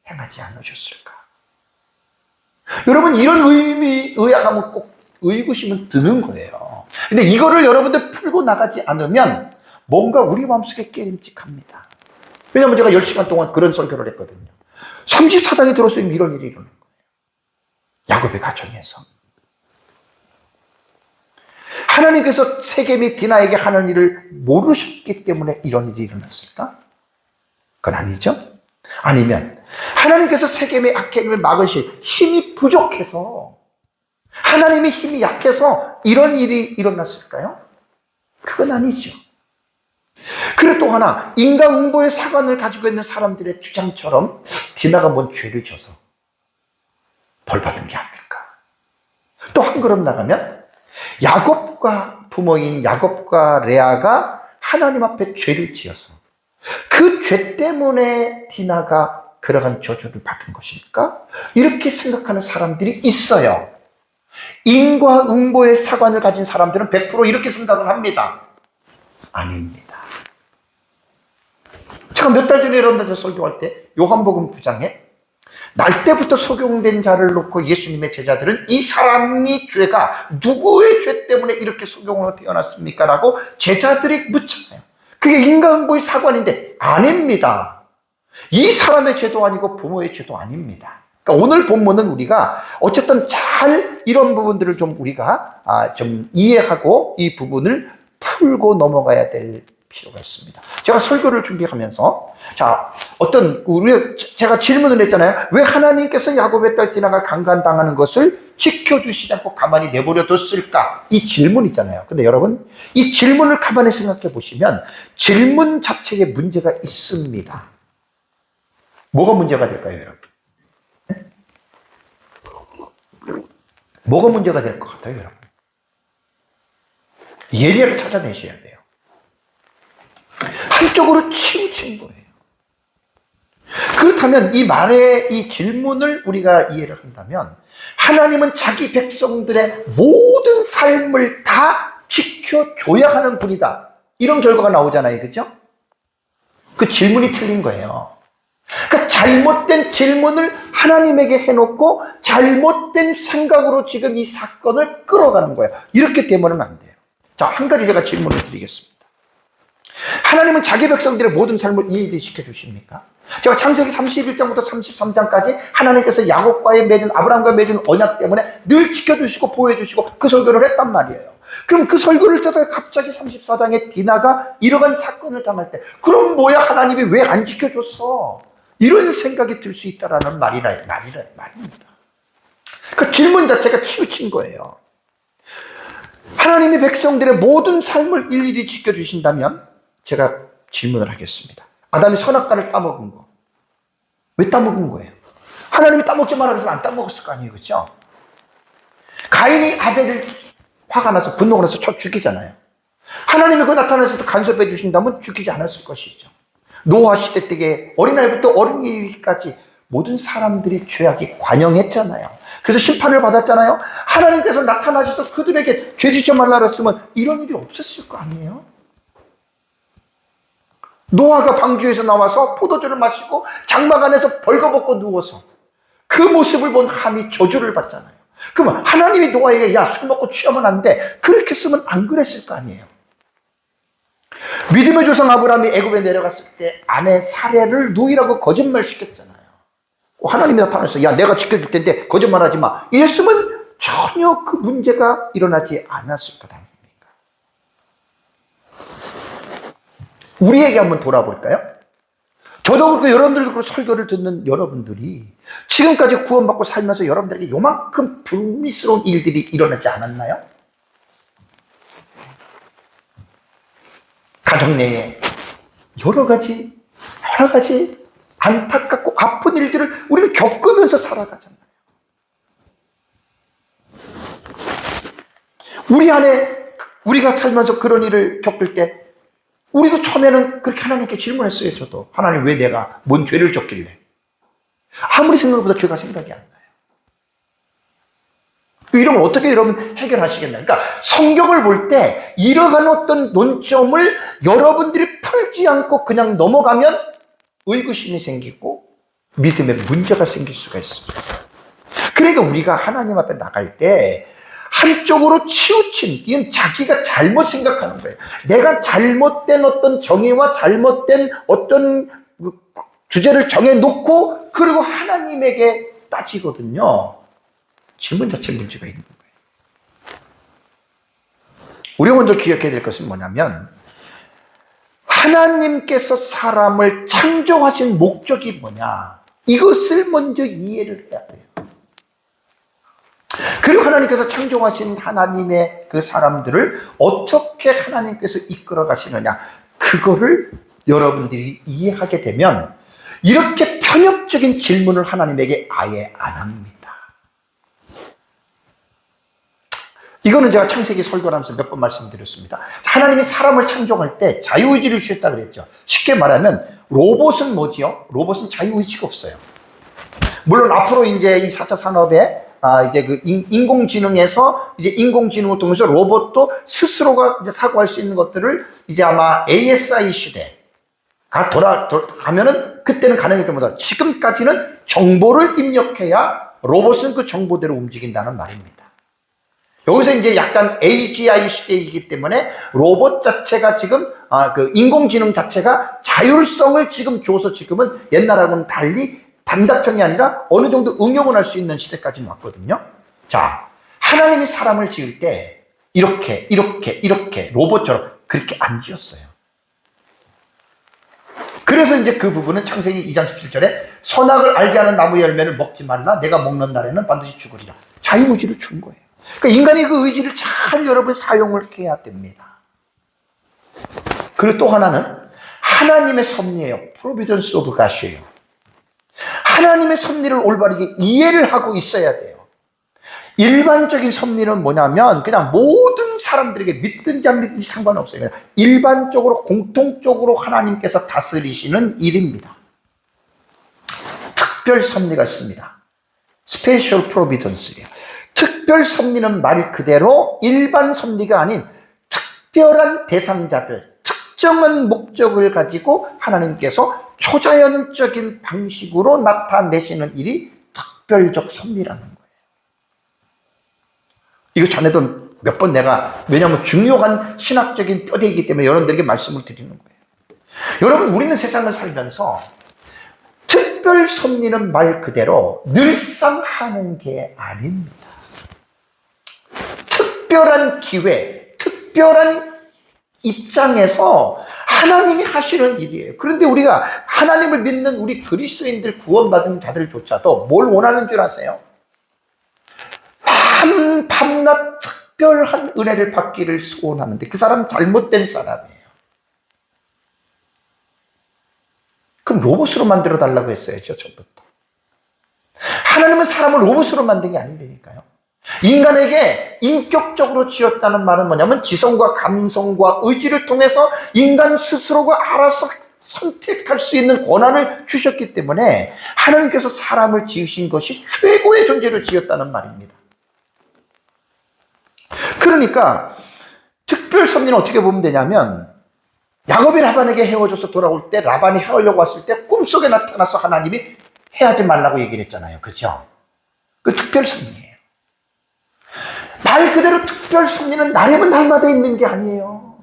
행하지 않으셨을까? 여러분, 이런 의아감은 꼭 의구심은 드는 거예요. 근데 이거를 여러분들 풀고 나가지 않으면 뭔가 우리 마음속에 깨림직합니다. 왜냐하면 제가 10시간 동안 그런 설교를 했거든요. 34장에 들었으면 이런 일이 일어난 거예요. 야곱의 가정에서. 하나님께서 세겜이 디나에게 하는 일을 모르셨기 때문에 이런 일이 일어났을까? 그건 아니죠. 아니면 하나님께서 세겜의 악행을 막으실 힘이 부족해서, 하나님의 힘이 약해서 이런 일이 일어났을까요? 그건 아니죠. 그리고 또 하나, 인과응보의 사관을 가지고 있는 사람들의 주장처럼 디나가 뭔 죄를 져서 벌받은 게 아닐까? 또 한 걸음 나가면 야곱과 부모인 야곱과 레아가 하나님 앞에 죄를 지어서 그 죄 때문에 디나가 그러한 저주를 받은 것일까? 이렇게 생각하는 사람들이 있어요. 인과응보의 사관을 가진 사람들은 100% 이렇게 생각을 합니다. 아닙니다. 제가 몇 달 전에 여러분들 설교할 때 요한복음 9장에 날 때부터 속용된 자를 놓고 예수님의 제자들은 이 사람이 죄가 누구의 죄 때문에 이렇게 속용으로 태어났습니까? 라고 제자들이 묻잖아요. 그게 인과응보의 사관인데 아닙니다. 이 사람의 죄도 아니고 부모의 죄도 아닙니다. 그러니까 오늘 본문은 우리가 어쨌든 잘 이런 부분들을 좀 우리가 좀 이해하고 이 부분을 풀고 넘어가야 될 필요가 있습니다. 제가 설교를 준비하면서 제가 질문을 했잖아요. 왜 하나님께서 야곱의 딸 디나가 강간당하는 것을 지켜주시지 않고 가만히 내버려 뒀을까? 이 질문이잖아요. 근데 여러분, 이 질문을 가만히 생각해 보시면 질문 자체에 문제가 있습니다. 뭐가 문제가 될까요, 여러분? 네? 뭐가 문제가 될 것 같아요, 여러분? 예리하게 찾아내셔야 돼요. 한쪽으로 치우친 거예요. 그렇다면 이 말의 이 질문을 우리가 이해를 한다면, 하나님은 자기 백성들의 모든 삶을 다 지켜줘야 하는 분이다, 이런 결과가 나오잖아요. 그죠? 그 질문이 틀린 거예요. 그러니까 잘못된 질문을 하나님에게 해놓고 잘못된 생각으로 지금 이 사건을 끌어가는 거예요. 이렇게 되면 안 돼요. 자, 한 가지 제가 질문을 드리겠습니다. 하나님은 자기 백성들의 모든 삶을 일일이 지켜주십니까? 제가 창세기 31장부터 33장까지 하나님께서 야곱과의 맺은, 아브라함과 맺은 언약 때문에 늘 지켜주시고 보호해주시고 그 설교를 했단 말이에요. 그럼 그 설교를 듣다가 갑자기 34장에 디나가 이러한 사건을 당할 때, 그럼 뭐야, 하나님이 왜 안 지켜줬어? 이런 생각이 들 수 있다라는 말입니다. 그 질문 자체가 치우친 거예요. 하나님이 백성들의 모든 삶을 일일이 지켜주신다면 제가 질문을 하겠습니다. 아담이 선악과를 따먹은 거, 왜 따먹은 거예요? 하나님이 따먹지 말라 그래서 안 따먹었을 거 아니에요, 그렇죠? 가인이 아벨을 화가 나서 분노가 나서 쳐 죽이잖아요. 하나님이 그 나타나셔서 간섭해 주신다면 죽이지 않았을 것이죠. 노아 시대 때에 어린아이부터 어린이까지 모든 사람들이 죄악이 관영했잖아요. 그래서 심판을 받았잖아요. 하나님께서 나타나셔서 그들에게 죄 짓지 말라 그랬으면 이런 일이 없었을 거 아니에요? 노아가 방주에서 나와서 포도주를 마시고 장막 안에서 벌거벗고 누워서 그 모습을 본 함이 저주를 받잖아요. 그러면 하나님이 노아에게 야, 술 먹고 취하면 안 돼, 그렇게 했으면 안 그랬을 거 아니에요. 믿음의 조상 아브라함이 애굽에 내려갔을 때 아내 사례를 누이라고 거짓말 시켰잖아요. 하나님이 나타나서 야, 내가 지켜줄 텐데 거짓말하지 마, 이랬으면 전혀 그 문제가 일어나지 않았을 것 아닙니까? 우리에게 한번 돌아볼까요? 저도 그렇고 여러분들도 그렇고 설교를 듣는 여러분들이 지금까지 구원받고 살면서 여러분들에게 요만큼 불미스러운 일들이 일어나지 않았나요? 가정 내에 여러 가지 안타깝고 아픈 일들을 우리는 겪으면서 살아가잖아요. 우리 안에 우리가 살면서 그런 일을 겪을 때 우리도 처음에는 그렇게 하나님께 질문했어요. 저도 하나님 왜 내가 뭔 죄를 졌길래, 아무리 생각보다 죄가 생각이 안 나요. 이런 걸 어떻게 여러분 해결하시겠나요? 그러니까 성경을 볼 때 이러한 어떤 논점을 여러분들이 풀지 않고 그냥 넘어가면 의구심이 생기고 믿음에 문제가 생길 수가 있습니다. 그러니까 우리가 하나님 앞에 나갈 때 한쪽으로 치우친, 이건 자기가 잘못 생각하는 거예요. 내가 잘못된 어떤 정의와 잘못된 어떤 주제를 정해놓고 그리고 하나님에게 따지거든요. 질문 자체에 문제가 있는 거예요. 우리가 먼저 기억해야 될 것은 뭐냐면, 하나님께서 사람을 창조하신 목적이 뭐냐, 이것을 먼저 이해를 해야 돼요. 그리고 하나님께서 창조하신 하나님의 그 사람들을 어떻게 하나님께서 이끌어 가시느냐, 그거를 여러분들이 이해하게 되면 이렇게 편협적인 질문을 하나님에게 아예 안 합니다. 이거는 제가 창세기 설교하면서 몇 번 말씀드렸습니다. 하나님이 사람을 창조할 때 자유의지를 주셨다 그랬죠. 쉽게 말하면 로봇은 뭐지요? 로봇은 자유의지가 없어요. 물론 앞으로 이제 이 4차 산업에 이제 그 인공지능에서 이제 인공지능을 통해서 로봇도 스스로가 이제 사고할 수 있는 것들을 이제 아마 ASI 시대가 돌아가면은 그때는 가능하기 때문에 지금까지는 정보를 입력해야 로봇은 그 정보대로 움직인다는 말입니다. 여기서 이제 약간 AGI 시대이기 때문에 로봇 자체가 지금 그 인공지능 자체가 자율성을 지금 줘서 지금은 옛날하고는 달리 단답형이 아니라 어느 정도 응용을 할 수 있는 시대까지 왔거든요. 자, 하나님이 사람을 지을 때 이렇게 로봇처럼 그렇게 안 지었어요. 그래서 이제 그 부분은 창세기 2장 17절에 선악을 알게 하는 나무의 열매를 먹지 말라, 내가 먹는 날에는 반드시 죽으리라. 자유의지를 준 거예요. 그러니까 인간이 그 의지를 잘 여러분 사용을 해야 됩니다. 그리고 또 하나는 하나님의 섭리예요. Providence of God이에요. 하나님의 섭리를 올바르게 이해를 하고 있어야 돼요. 일반적인 섭리는 뭐냐면 그냥 모든 사람들에게 믿든지 안 믿든지 상관없어요. 그냥 일반적으로 공통적으로 하나님께서 다스리시는 일입니다. 특별 섭리가 있습니다. Special Providence예요. 특별 섭리는 말 그대로 일반 섭리가 아닌 특별한 대상자들, 특정한 목적을 가지고 하나님께서 초자연적인 방식으로 나타내시는 일이 특별적 섭리라는 거예요. 이거 전에도 몇 번 내가, 왜냐하면 중요한 신학적인 뼈대이기 때문에 여러분들에게 말씀을 드리는 거예요. 여러분, 우리는 세상을 살면서 특별 섭리는 말 그대로 늘상 하는 게 아닙니다. 특별한 기회, 특별한 입장에서 하나님이 하시는 일이에요. 그런데 우리가 하나님을 믿는 우리 그리스도인들, 구원받은 자들조차도 뭘 원하는 줄 아세요? 밤낮 특별한 은혜를 받기를 소원하는데 그 사람 잘못된 사람이에요. 그럼 로봇으로 만들어 달라고 했어야죠, 처음부터. 하나님은 사람을 로봇으로 만든 게 아니라니까요. 인간에게 인격적으로 지었다는 말은 뭐냐면 지성과 감성과 의지를 통해서 인간 스스로가 알아서 선택할 수 있는 권한을 주셨기 때문에 하나님께서 사람을 지으신 것이 최고의 존재를 지었다는 말입니다. 그러니까 특별 섭리는 어떻게 보면 되냐면, 야곱이 라반에게 헤어져서 돌아올 때 라반이 헤어려고 왔을 때 꿈속에 나타나서 하나님이 헤어지지 말라고 얘기를 했잖아요. 그렇죠? 그 특별 섭리예요. 말 그대로 특별 섭리는 날이면 날마다 있는 게 아니에요.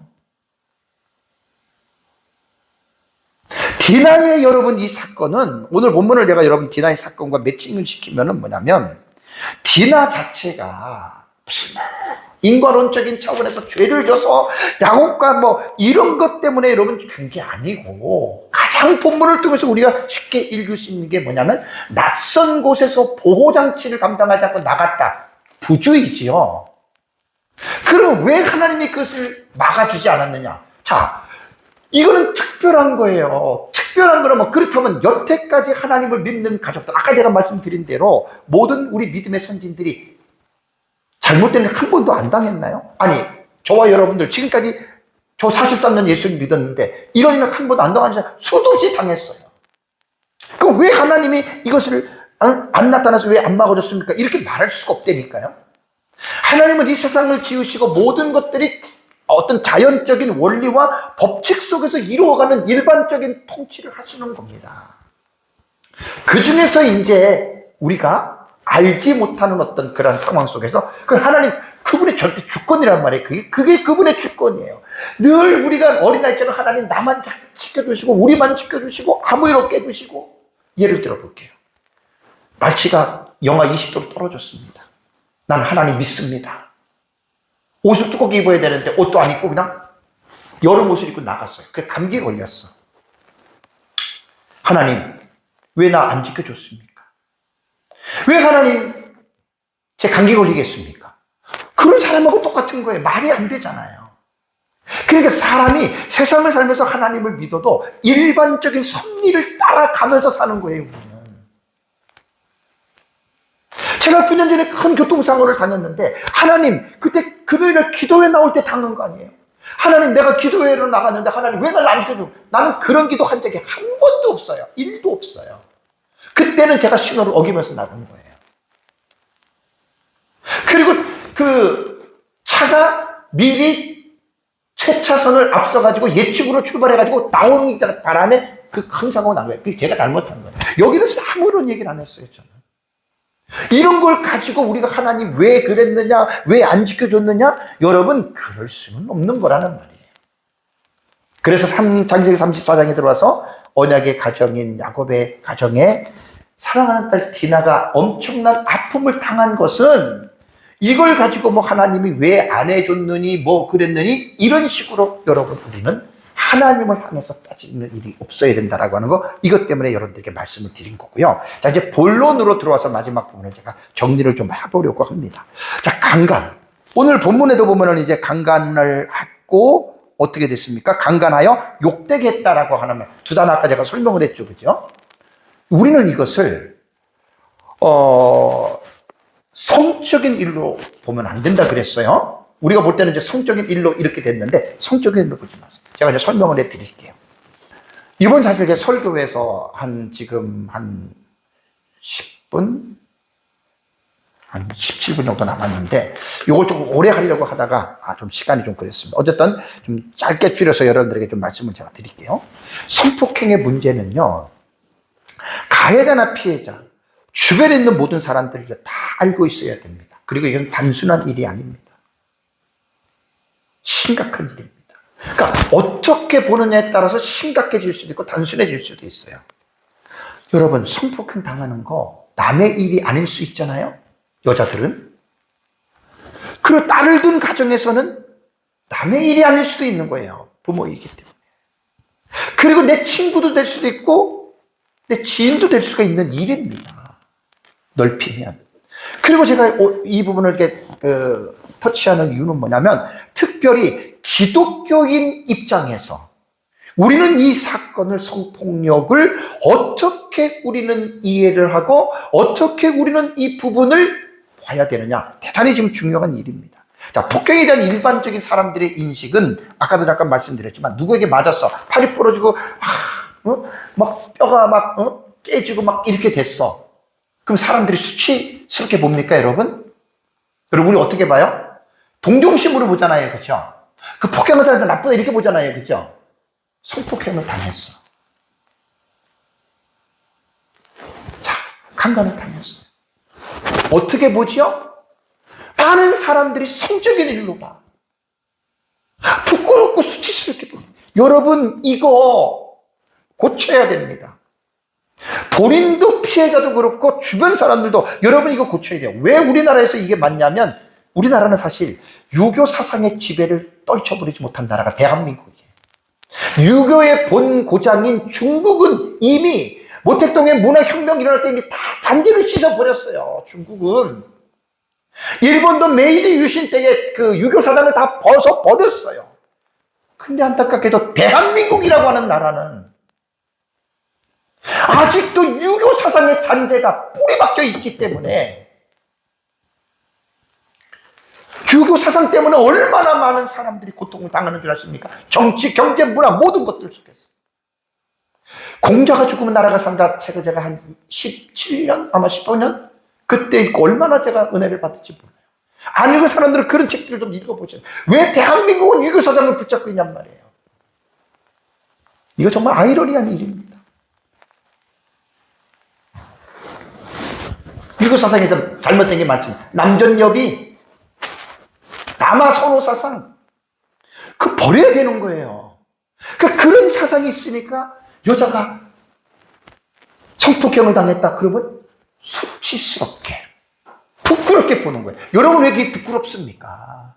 디나의 여러분 이 사건은, 오늘 본문을 내가 여러분 디나의 사건과 매칭을 시키면은 뭐냐면, 디나 자체가 무슨 인과론적인 차원에서 죄를 져서 야곱과 뭐 이런 것 때문에 여러분 그게 아니고, 가장 본문을 통해서 우리가 쉽게 읽을 수 있는 게 뭐냐면, 낯선 곳에서 보호장치를 감당하지 않고 나갔다. 부주의지요. 그럼 왜 하나님이 그것을 막아주지 않았느냐? 자, 이거는 특별한 거예요. 특별한 거라면, 그렇다면 여태까지 하나님을 믿는 가족들, 아까 제가 말씀드린 대로 모든 우리 믿음의 선진들이 잘못된 일 한 번도 안 당했나요? 아니, 저와 여러분들 지금까지 저 43년 예수를 믿었는데 이런 일을 한 번도 안 당한 사람 수도 없이 당했어요. 그럼 왜 하나님이 이것을 안 나타나서 왜 안 막아줬습니까? 이렇게 말할 수가 없다니까요. 하나님은 이 세상을 지으시고 모든 것들이 어떤 자연적인 원리와 법칙 속에서 이루어가는 일반적인 통치를 하시는 겁니다. 그 중에서 이제 우리가 알지 못하는 어떤 그런 상황 속에서 그 하나님, 그분의 절대 주권이란 말이에요. 그게 그분의 주권이에요. 늘 우리가 어린아이처럼 하나님 나만 지켜주시고 우리만 지켜주시고 아무 일 없게 해주시고. 예를 들어 볼게요. 날씨가 영하 20도로 떨어졌습니다. 난 하나님 믿습니다. 옷을 두껍게 입어야 되는데 옷도 안 입고 그냥 여름 옷을 입고 나갔어요. 그래 감기에 걸렸어. 하나님, 왜 나 안 지켜줬습니까? 왜 하나님 제 감기 걸리겠습니까? 그런 사람하고 똑같은 거예요. 말이 안 되잖아요. 그러니까 사람이 세상을 살면서 하나님을 믿어도 일반적인 섭리를 따라가면서 사는 거예요, 우리는. 제가 9년 전에 큰 교통사고를 당했는데 하나님, 그때 금요일날 기도회 나올 때 당한 거 아니에요? 하나님, 내가 기도회로 나갔는데 하나님 왜 날 안 지켜줘? 나는 그런 기도 한 적이 한 번도 없어요. 1도 없어요. 그때는 제가 신호를 어기면서 나간 거예요. 그리고 그 차가 미리 세차선을 앞서가지고 예측으로 출발해가지고 나오는 있잖아요. 바람에 그 큰 사고가 난 거예요. 그게 제가 잘못한 거예요. 여기서 아무런 얘기를 안 했어요, 저는. 이런 걸 가지고 우리가 하나님 왜 그랬느냐, 왜 안 지켜줬느냐? 여러분, 그럴 수는 없는 거라는 말이에요. 그래서 창세기 34장에 들어와서 언약의 가정인 야곱의 가정에 사랑하는 딸 디나가 엄청난 아픔을 당한 것은 이걸 가지고 뭐 하나님이 왜 안 해줬느니 뭐 그랬느니 이런 식으로 여러분 우리는 하나님을 향해서 따지는 일이 없어야 된다라고 하는 거, 이것 때문에 여러분들에게 말씀을 드린 거고요. 자, 이제 본론으로 들어와서 마지막 부분을 제가 정리를 좀 해보려고 합니다. 자, 강간. 오늘 본문에도 보면은 이제 강간을 하고 어떻게 됐습니까? 강간하여 욕되게 했다라고 하는 말. 두 단어 아까 제가 설명을 했죠. 그죠? 우리는 이것을, 성적인 일로 보면 안 된다 그랬어요. 우리가 볼 때는 이제 성적인 일로 이렇게 됐는데 성적인 일로 보지 마세요. 제가 이제 설명을 해 드릴게요. 이번 사실 제 설교에서 지금 한 10분? 한 17분 정도 남았는데 이걸 좀 오래 하려고 하다가 좀 시간이 좀 그랬습니다. 어쨌든 좀 짧게 줄여서 여러분들에게 좀 말씀을 제가 드릴게요. 성폭행의 문제는요, 가해자나 피해자, 주변에 있는 모든 사람들이 다 알고 있어야 됩니다. 그리고 이건 단순한 일이 아닙니다. 심각한 일입니다. 그러니까 어떻게 보느냐에 따라서 심각해질 수도 있고 단순해질 수도 있어요. 여러분, 성폭행 당하는 거 남의 일이 아닐 수 있잖아요. 여자들은. 그리고 딸을 둔 가정에서는 남의 일이 아닐 수도 있는 거예요. 부모이기 때문에. 그리고 내 친구도 될 수도 있고 내 지인도 될 수가 있는 일입니다. 넓히면. 그리고 제가 이 부분을 이렇게 터치하는 이유는 뭐냐면, 특별히 기독교인 입장에서 우리는 이 사건을, 성폭력을 어떻게 우리는 이해를 하고 어떻게 우리는 이 부분을 봐야 되느냐, 대단히 지금 중요한 일입니다. 자, 폭행에 대한 일반적인 사람들의 인식은 아까도 잠깐 말씀드렸지만, 누구에게 맞았어, 팔이 부러지고 막 뼈가 막 깨지고 막 이렇게 됐어. 그럼 사람들이 수치스럽게 봅니까, 여러분? 여러분, 우리 어떻게 봐요? 동정심으로 보잖아요, 그렇죠? 그 폭행한 사람들 나쁘다 이렇게 보잖아요, 그렇죠? 성폭행을 당했어. 자, 강간을 당했어요. 어떻게 보지요? 많은 사람들이 성적인 일로 봐. 부끄럽고 수치스럽게 봐. 여러분, 이거 고쳐야 됩니다. 본인도 피해자도 그렇고 주변 사람들도, 여러분 이거 고쳐야 돼요. 왜 우리나라에서 이게 맞냐면, 우리나라는 사실 유교 사상의 지배를 떨쳐버리지 못한 나라가 대한민국이에요. 유교의 본 고장인 중국은 이미 모택동의 문화혁명 일어날 때 이미 다 잔디를 씻어버렸어요. 중국은. 일본도 메이지 유신 때에 그 유교 사상을 다 벗어버렸어요. 근데 안타깝게도 대한민국이라고 하는 나라는 아직도 유교 사상의 잔재가 뿌리 박혀 있기 때문에 유교 사상 때문에 얼마나 많은 사람들이 고통을 당하는 줄 아십니까? 정치, 경제, 문화 모든 것들 속에서. 공자가 죽으면 나라가 산다 책을 제가 한 17년 아마 15년 그때 읽고 얼마나 제가 은혜를 받을지 몰라요. 안 읽은 사람들은 그런 책들을 좀 읽어보세요. 왜 대한민국은 유교 사상을 붙잡고 있냔 말이에요. 이거 정말 아이러니한 일입니다. 유교 사상에서 잘못된 게 많습니다. 남존여비, 남아 선호 사상, 그 버려야 되는 거예요. 그런 사상이 있으니까 여자가 성폭행을 당했다 그러면 수치스럽게, 부끄럽게 보는 거예요. 여러분 왜 그게 부끄럽습니까?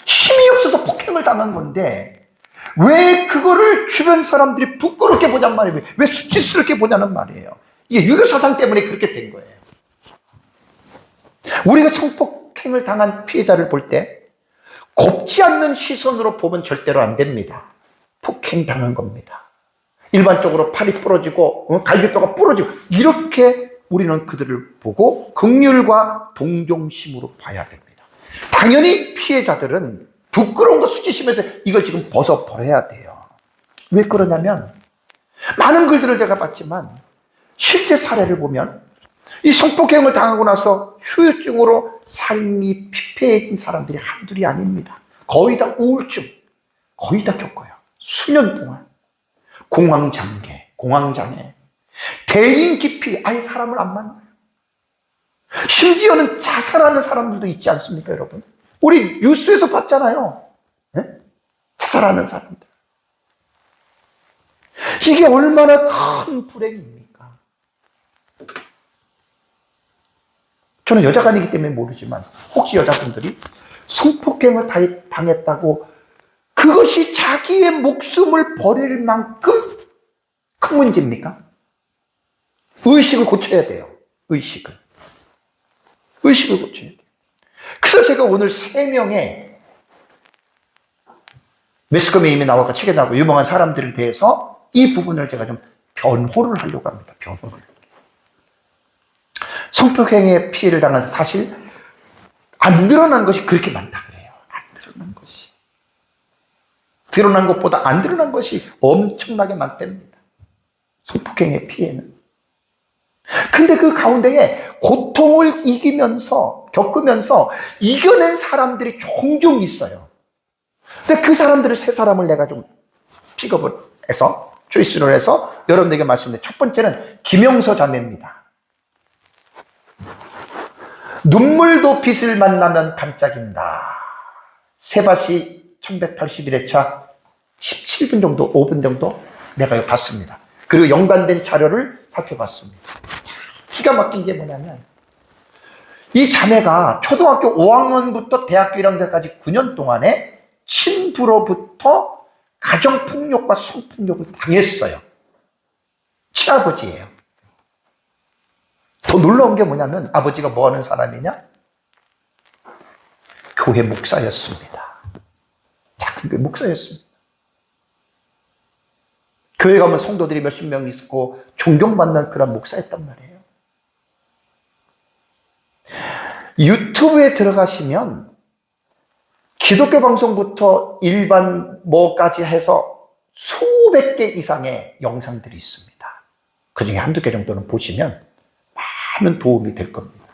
힘이 없어서 폭행을 당한 건데 왜 그거를 주변 사람들이 부끄럽게 보냔 말이에요. 왜 수치스럽게 보냐는 말이에요. 이게 유교 사상 때문에 그렇게 된 거예요. 우리가 성폭행을 당한 피해자를 볼 때 곱지 않는 시선으로 보면 절대로 안 됩니다. 폭행당한 겁니다. 일반적으로 팔이 부러지고 갈비뼈가 부러지고 이렇게 우리는 그들을 보고 긍휼과 동정심으로 봐야 됩니다. 당연히 피해자들은 부끄러운 거 수치심에서 이걸 지금 벗어버려야 돼요. 왜 그러냐면 많은 글들을 제가 봤지만 실제 사례를 보면 이 성폭행을 당하고 나서 후유증으로 삶이 피폐해진 사람들이 한둘이 아닙니다. 거의 다 우울증, 거의 다 겪어요. 수년 동안. 공황장애, 대인 기피, 아예 사람을 안 만나요. 심지어는 자살하는 사람들도 있지 않습니까, 여러분? 우리 뉴스에서 봤잖아요. 네? 자살하는 사람들. 이게 얼마나 큰 불행입니까? 저는 여자가 아니기 때문에 모르지만 혹시 여자분들이 성폭행을 당했다고 그것이 자기의 목숨을 버릴 만큼 큰 문제입니까? 의식을 고쳐야 돼요. 의식을 고쳐야 돼요. 그래서 제가 오늘 3명의 매스컴에 이미 나왔고 책에 나오고 유명한 사람들에 대해서 이 부분을 제가 좀 변호를 하려고 합니다. 변호를. 성폭행의 피해를 당한 사실 안 드러난 것이 그렇게 많다 그래요. 안 드러난 것이. 드러난 것보다 안 드러난 것이 엄청나게 많답니다. 성폭행의 피해는. 근데 그 가운데에 고통을 겪으면서 이겨낸 사람들이 종종 있어요. 근데 그 사람들을 3사람을 내가 좀 픽업을 해서 초이스를 해서 여러분들에게 말씀드려요. 첫 번째는 김영서 자매입니다. 눈물도 빛을 만나면 반짝인다. 세바시 1181회차 17분 정도, 5분 정도 내가 봤습니다. 그리고 연관된 자료를 살펴봤습니다. 기가 막힌 게 뭐냐면 이 자매가 초등학교 5학년부터 대학교 1학년까지 9년 동안에 친부로부터 가정폭력과 성폭력을 당했어요. 친아버지예요. 더 놀라운 게 뭐냐면 아버지가 뭐 하는 사람이냐? 교회 목사였습니다. 작은 교회 목사였습니다. 교회 가면 성도들이 몇십 명 있고 존경받는 그런 목사였단 말이에요. 유튜브에 들어가시면 기독교 방송부터 일반 뭐까지 해서 수백 개 이상의 영상들이 있습니다. 그 중에 한두 개 정도는 보시면 많은 도움이 될 겁니다.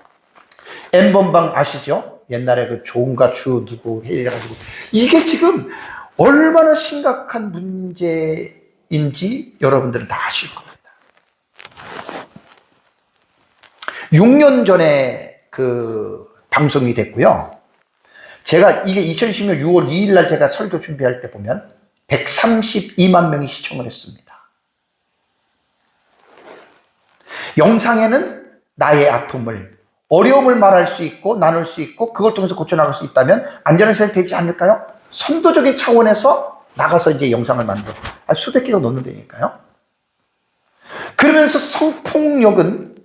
N번방 아시죠? 옛날에 그 조은가 주 누구 해가지고 이게 지금 얼마나 심각한 문제인지 여러분들은 다 아실 겁니다. 6년 전에 그 방송이 됐고요. 제가 이게 2016년 6월 2일 날 제가 설교 준비할 때 보면 132만 명이 시청을 했습니다. 영상에는 나의 아픔을, 어려움을 말할 수 있고 나눌 수 있고 그걸 통해서 고쳐나갈 수 있다면 안전하게 되지 않을까요? 선도적인 차원에서 나가서 이제 영상을 만들어 수백 개가 넘는다니까요. 그러면서 성폭력은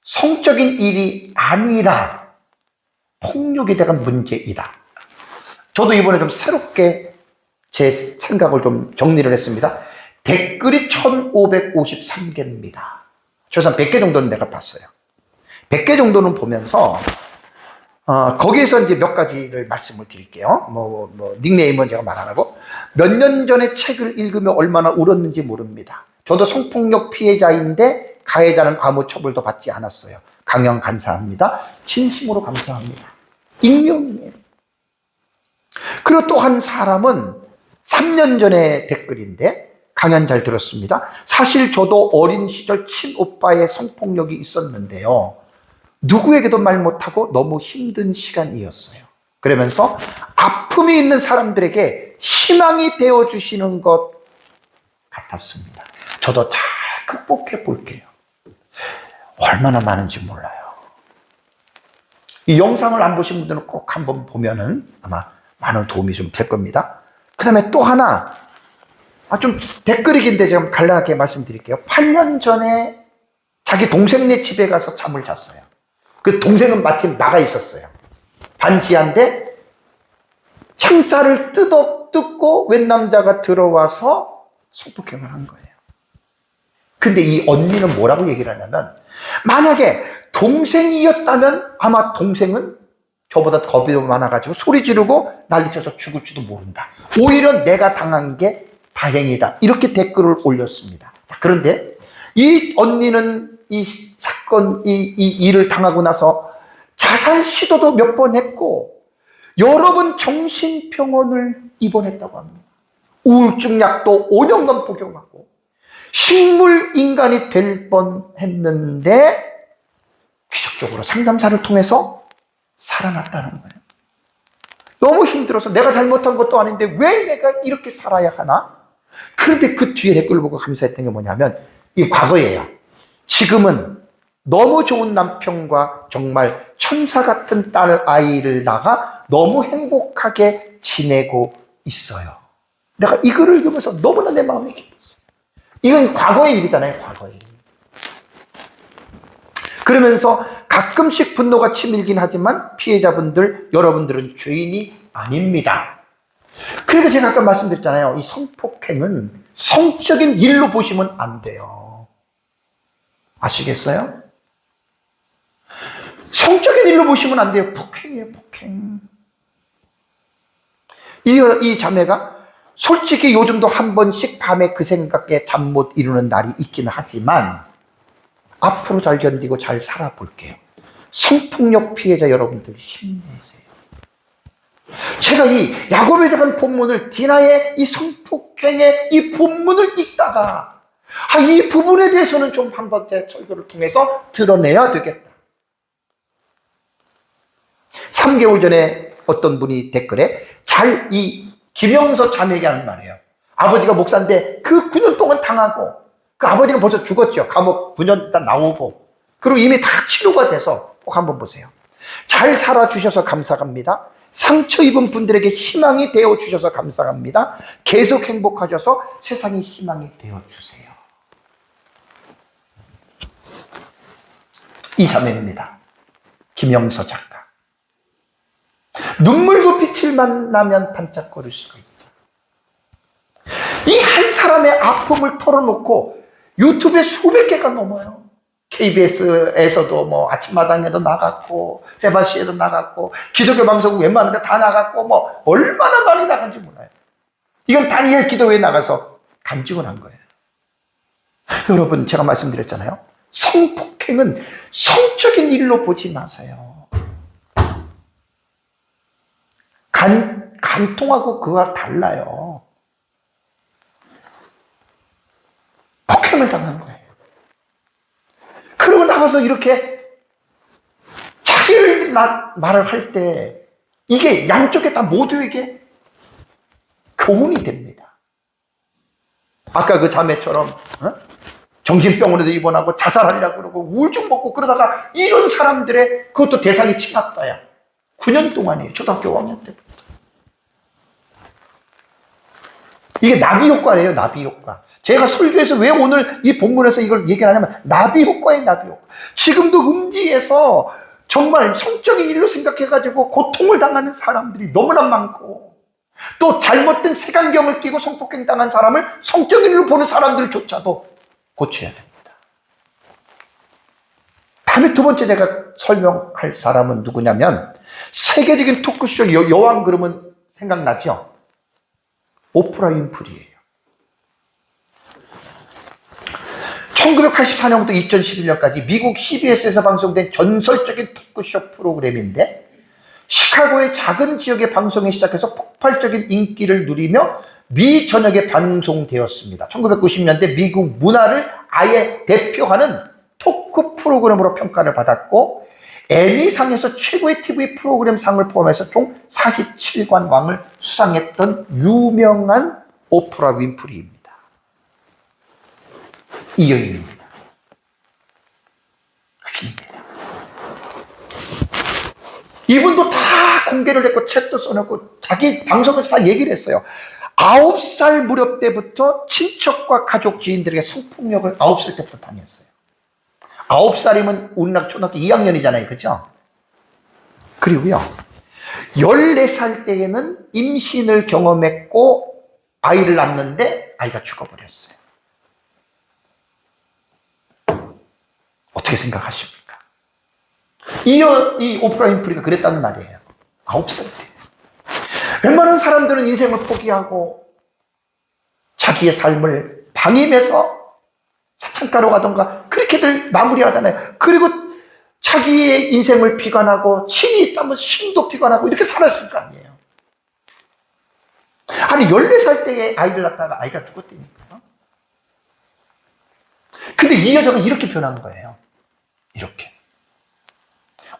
성적인 일이 아니라 폭력에 대한 문제이다. 저도 이번에 좀 새롭게 제 생각을 좀 정리를 했습니다. 댓글이 1553개입니다. 최소한 100개 정도는 내가 봤어요. 100개 정도는 보면서 거기에서 이제 몇 가지를 말씀을 드릴게요. 닉네임은 제가 말 안 하고. 몇 년 전에 책을 읽으며 얼마나 울었는지 모릅니다. 저도 성폭력 피해자인데 가해자는 아무 처벌도 받지 않았어요. 강연 감사합니다. 진심으로 감사합니다. 익명이에요. 그리고 또 한 사람은 3년 전에 댓글인데 강연 잘 들었습니다. 사실 저도 어린 시절 친오빠의 성폭력이 있었는데요. 누구에게도 말 못하고 너무 힘든 시간이었어요. 그러면서 아픔이 있는 사람들에게 희망이 되어주시는 것 같았습니다. 저도 잘 극복해 볼게요. 얼마나 많은지 몰라요. 이 영상을 안 보신 분들은 꼭 한번 보면은 아마 많은 도움이 좀 될 겁니다. 그 다음에 또 하나, 좀 댓글이 긴데 제가 간략하게 말씀드릴게요. 8년 전에 자기 동생네 집에 가서 잠을 잤어요. 그 동생은 마침 나가 있었어요. 반지하인데 창살을 뜯고 웬 남자가 들어와서 성폭행을 한 거예요. 근데 이 언니는 뭐라고 얘기를 하냐면, 만약에 동생이었다면 아마 동생은 저보다 겁이 많아가지고 소리 지르고 난리쳐서 죽을지도 모른다. 오히려 내가 당한 게 다행이다. 이렇게 댓글을 올렸습니다. 그런데 이 언니는 이 사건, 이 일을 당하고 나서 자살 시도도 몇 번 했고 여러 번 정신병원을 입원했다고 합니다. 우울증 약도 5년간 복용하고 식물 인간이 될 뻔했는데 기적적으로 상담사를 통해서 살아났다는 거예요. 너무 힘들어서 내가 잘못한 것도 아닌데 왜 내가 이렇게 살아야 하나? 그런데 그 뒤에 댓글을 보고 감사했던 게 뭐냐면, 이 과거예요. 지금은 너무 좋은 남편과 정말 천사 같은 딸 아이를 낳아 너무 행복하게 지내고 있어요. 내가 이 글을 읽으면서 너무나 내 마음이 기뻤어요. 이건 과거의 일이잖아요, 과거의 일. 그러면서 가끔씩 분노가 치밀긴 하지만 피해자분들, 여러분들은 죄인이 아닙니다. 그러니까 제가 아까 말씀드렸잖아요. 이 성폭행은 성적인 일로 보시면 안 돼요. 아시겠어요? 성적인 일로 보시면 안 돼요. 폭행이에요, 폭행. 이 자매가 솔직히 요즘도 한 번씩 밤에 그 생각에 잠 못 이루는 날이 있기는 하지만 앞으로 잘 견디고 잘 살아볼게요. 성폭력 피해자 여러분들 힘내세요. 제가 이 야곱에 대한 본문을, 디나의 이 성폭행의 이 본문을 읽다가 이 부분에 대해서는 좀 한번 제 설교를 통해서 드러내야 되겠다. 3개월 전에 어떤 분이 댓글에 이 김영서 자매에게 하는 말이에요. 아버지가 목사인데 그 9년 동안 당하고 그 아버지는 벌써 죽었죠. 감옥 9년 있다 나오고 그리고 이미 다 치료가 돼서 꼭 한번 보세요. 잘 살아주셔서 감사합니다. 상처 입은 분들에게 희망이 되어주셔서 감사합니다. 계속 행복하셔서 세상에 희망이 되어주세요. 이 자매입니다. 김영서 작가. 눈물도 빛을 만나면 반짝거릴 수가 있다. 이 한 사람의 아픔을 털어놓고 유튜브에 수백 개가 넘어요. KBS에서도 아침마당에도 나갔고 세바시에도 나갔고 기독교 방송국 웬만한 데 다 나갔고 얼마나 많이 나간지 몰라요. 이건 다니엘 기도회에 나가서 간증을 한 거예요. 여러분, 제가 말씀드렸잖아요. 성폭행은 성적인 일로 보지 마세요. 간통하고 그거와 달라요. 폭행을 당한 거예요. 그러고 나가서 이렇게 자기를 말을 할 때 이게 양쪽에 다 모두에게 교훈이 됩니다. 아까 그 자매처럼 정신병원에도 입원하고 자살하려고 그러고 우울증 먹고 그러다가 이런 사람들의 그것도 대상이 치닫다야. 9년 동안이에요. 초등학교 5학년 때부터. 이게 나비 효과예요. 나비 효과. 제가 설교에서 왜 오늘 이 본문에서 이걸 얘기를 하냐면 나비 효과예요. 나비 효과. 지금도 음지에서 정말 성적인 일로 생각해가지고 고통을 당하는 사람들이 너무나 많고 또 잘못된 색안경을 끼고 성폭행 당한 사람을 성적인 일로 보는 사람들조차도 고쳐야 됩니다. 다음에 두 번째 내가 설명할 사람은 누구냐면 세계적인 토크쇼 여왕 그러면 생각나죠? 오프라 윈프리예요. 1984년부터 2011년까지 미국 CBS에서 방송된 전설적인 토크쇼 프로그램인데, 시카고의 작은 지역의 방송에 시작해서 폭발적인 인기를 누리며 미 전역에 방송되었습니다. 1990년대 미국 문화를 아예 대표하는 토크 프로그램으로 평가를 받았고, 에미상에서 최고의 TV 프로그램 상을 포함해서 총 47관 왕을 수상했던 유명한 오프라 윈프리입니다. 이 여인입니다. 흑인입니다. 이분도 다 공개를 했고 책도 써놓고 자기 방송에서 다 얘기를 했어요. 9살 무렵 때부터 친척과 가족 지인들에게 성폭력을 9살 때부터 당했어요. 9살이면 우리나라 초등학교 2학년이잖아요. 그죠? 그리고요, 14살 때에는 임신을 경험했고 아이를 낳는데 아이가 죽어버렸어요. 어떻게 생각하십니까? 이 오프라 윈프리가 그랬다는 말이에요. 9살 때. 웬만한 사람들은 인생을 포기하고 자기의 삶을 방임해서 사창가로 가던가 그렇게들 마무리하잖아요. 그리고 자기의 인생을 비관하고 신이 있다면 신도 비관하고 이렇게 살았을 거 아니에요. 아니 14살 때에 아이를 낳다가 아이가 죽었다니까요. 근데 이 여자가 이렇게 변한 거예요. 이렇게.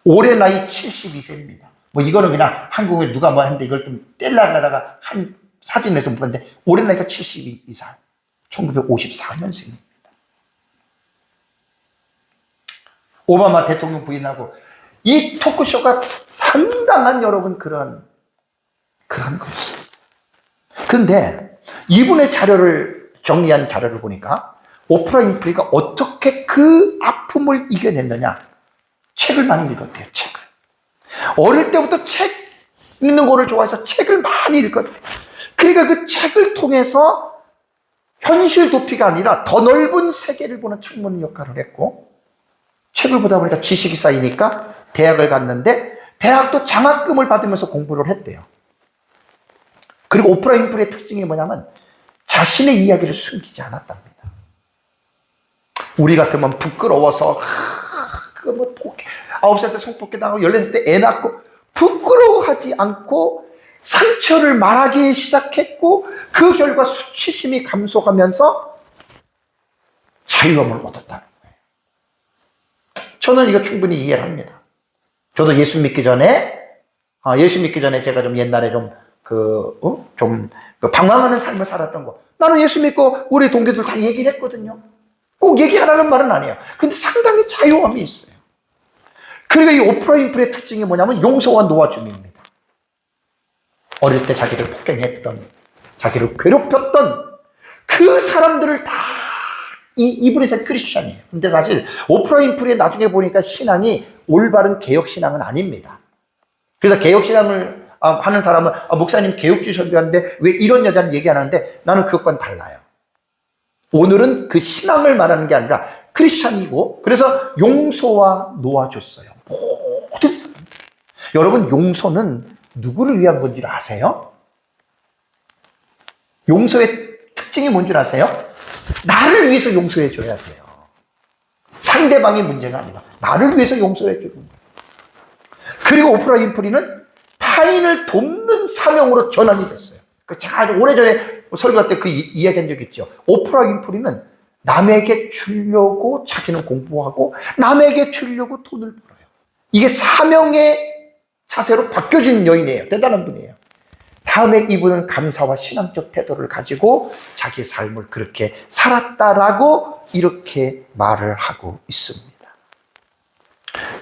올해 나이 72세입니다. 뭐 이거는 그냥 한국에 누가 뭐 했는데 이걸 좀 떼려다가 한 사진에서 못 봤는데 올해 나이가 72살. 1954년생입니다. 오바마 대통령 부인하고 이 토크쇼가 상당한 여러분 그런 것입니다. 그런데 이분의 자료를 정리한 자료를 보니까 오프라 윈프리가 어떻게 그 아픔을 이겨냈느냐, 책을 많이 읽었대요. 책을 어릴 때부터 책 읽는 거를 좋아해서 책을 많이 읽었대요. 그러니까 그 책을 통해서 현실 도피가 아니라 더 넓은 세계를 보는 창문 역할을 했고, 책을 보다 보니까 지식이 쌓이니까 대학을 갔는데 대학도 장학금을 받으면서 공부를 했대요. 그리고 오프라 윈프리의 특징이 뭐냐면 자신의 이야기를 숨기지 않았답니다. 우리 같으면 부끄러워서 그거 뭐 9살 때 성폭행 당하고 14살 때 애 낳고 부끄러워하지 않고 상처를 말하기 시작했고, 그 결과 수치심이 감소하면서 자유함을 얻었다는 거예요. 저는 이거 충분히 이해를 합니다. 저도 예수 믿기 전에 제가 좀 옛날에 좀 방황하는 삶을 살았던 거. 나는 예수 믿고 우리 동기들 다 얘기를 했거든요. 꼭 얘기하라는 말은 아니에요. 근데 상당히 자유함이 있어요. 그리고 이 오프라 윈프리의 특징이 뭐냐면 용서와 놓아줌입니다. 어릴 때 자기를 폭행했던, 자기를 괴롭혔던 그 사람들을 다 이분이 크리스찬이에요. 근데 사실 오프라 윈프리의 나중에 보니까 신앙이 올바른 개혁신앙은 아닙니다. 그래서 개혁신앙을 하는 사람은 목사님 개혁주의 설교하는데 왜 이런 여자는 얘기 안 하는데, 나는 그것과는 달라요. 오늘은 그 신앙을 말하는 게 아니라 크리스찬이고, 그래서 용서와 놓아줬어요. 모든 사람. 여러분, 용서는 누구를 위한 건지 아세요? 용서의 특징이 뭔지 아세요? 나를 위해서 용서해 줘야 돼요. 상대방의 문제가 아니라 나를 위해서 용서해 주는 거예요. 그리고 오프라 윈프리는 타인을 돕는 사명으로 전환이 됐어요. 제가 아주 오래전에 설교할 때 그 이야기한 적 있죠. 오프라 윈프리는 남에게 주려고 자기는 공부하고 남에게 주려고 돈을 벌어요. 이게 사명의 자세로 바뀌어진 여인이에요. 대단한 분이에요. 다음에 이분은 감사와 신앙적 태도를 가지고 자기의 삶을 그렇게 살았다라고 이렇게 말을 하고 있습니다.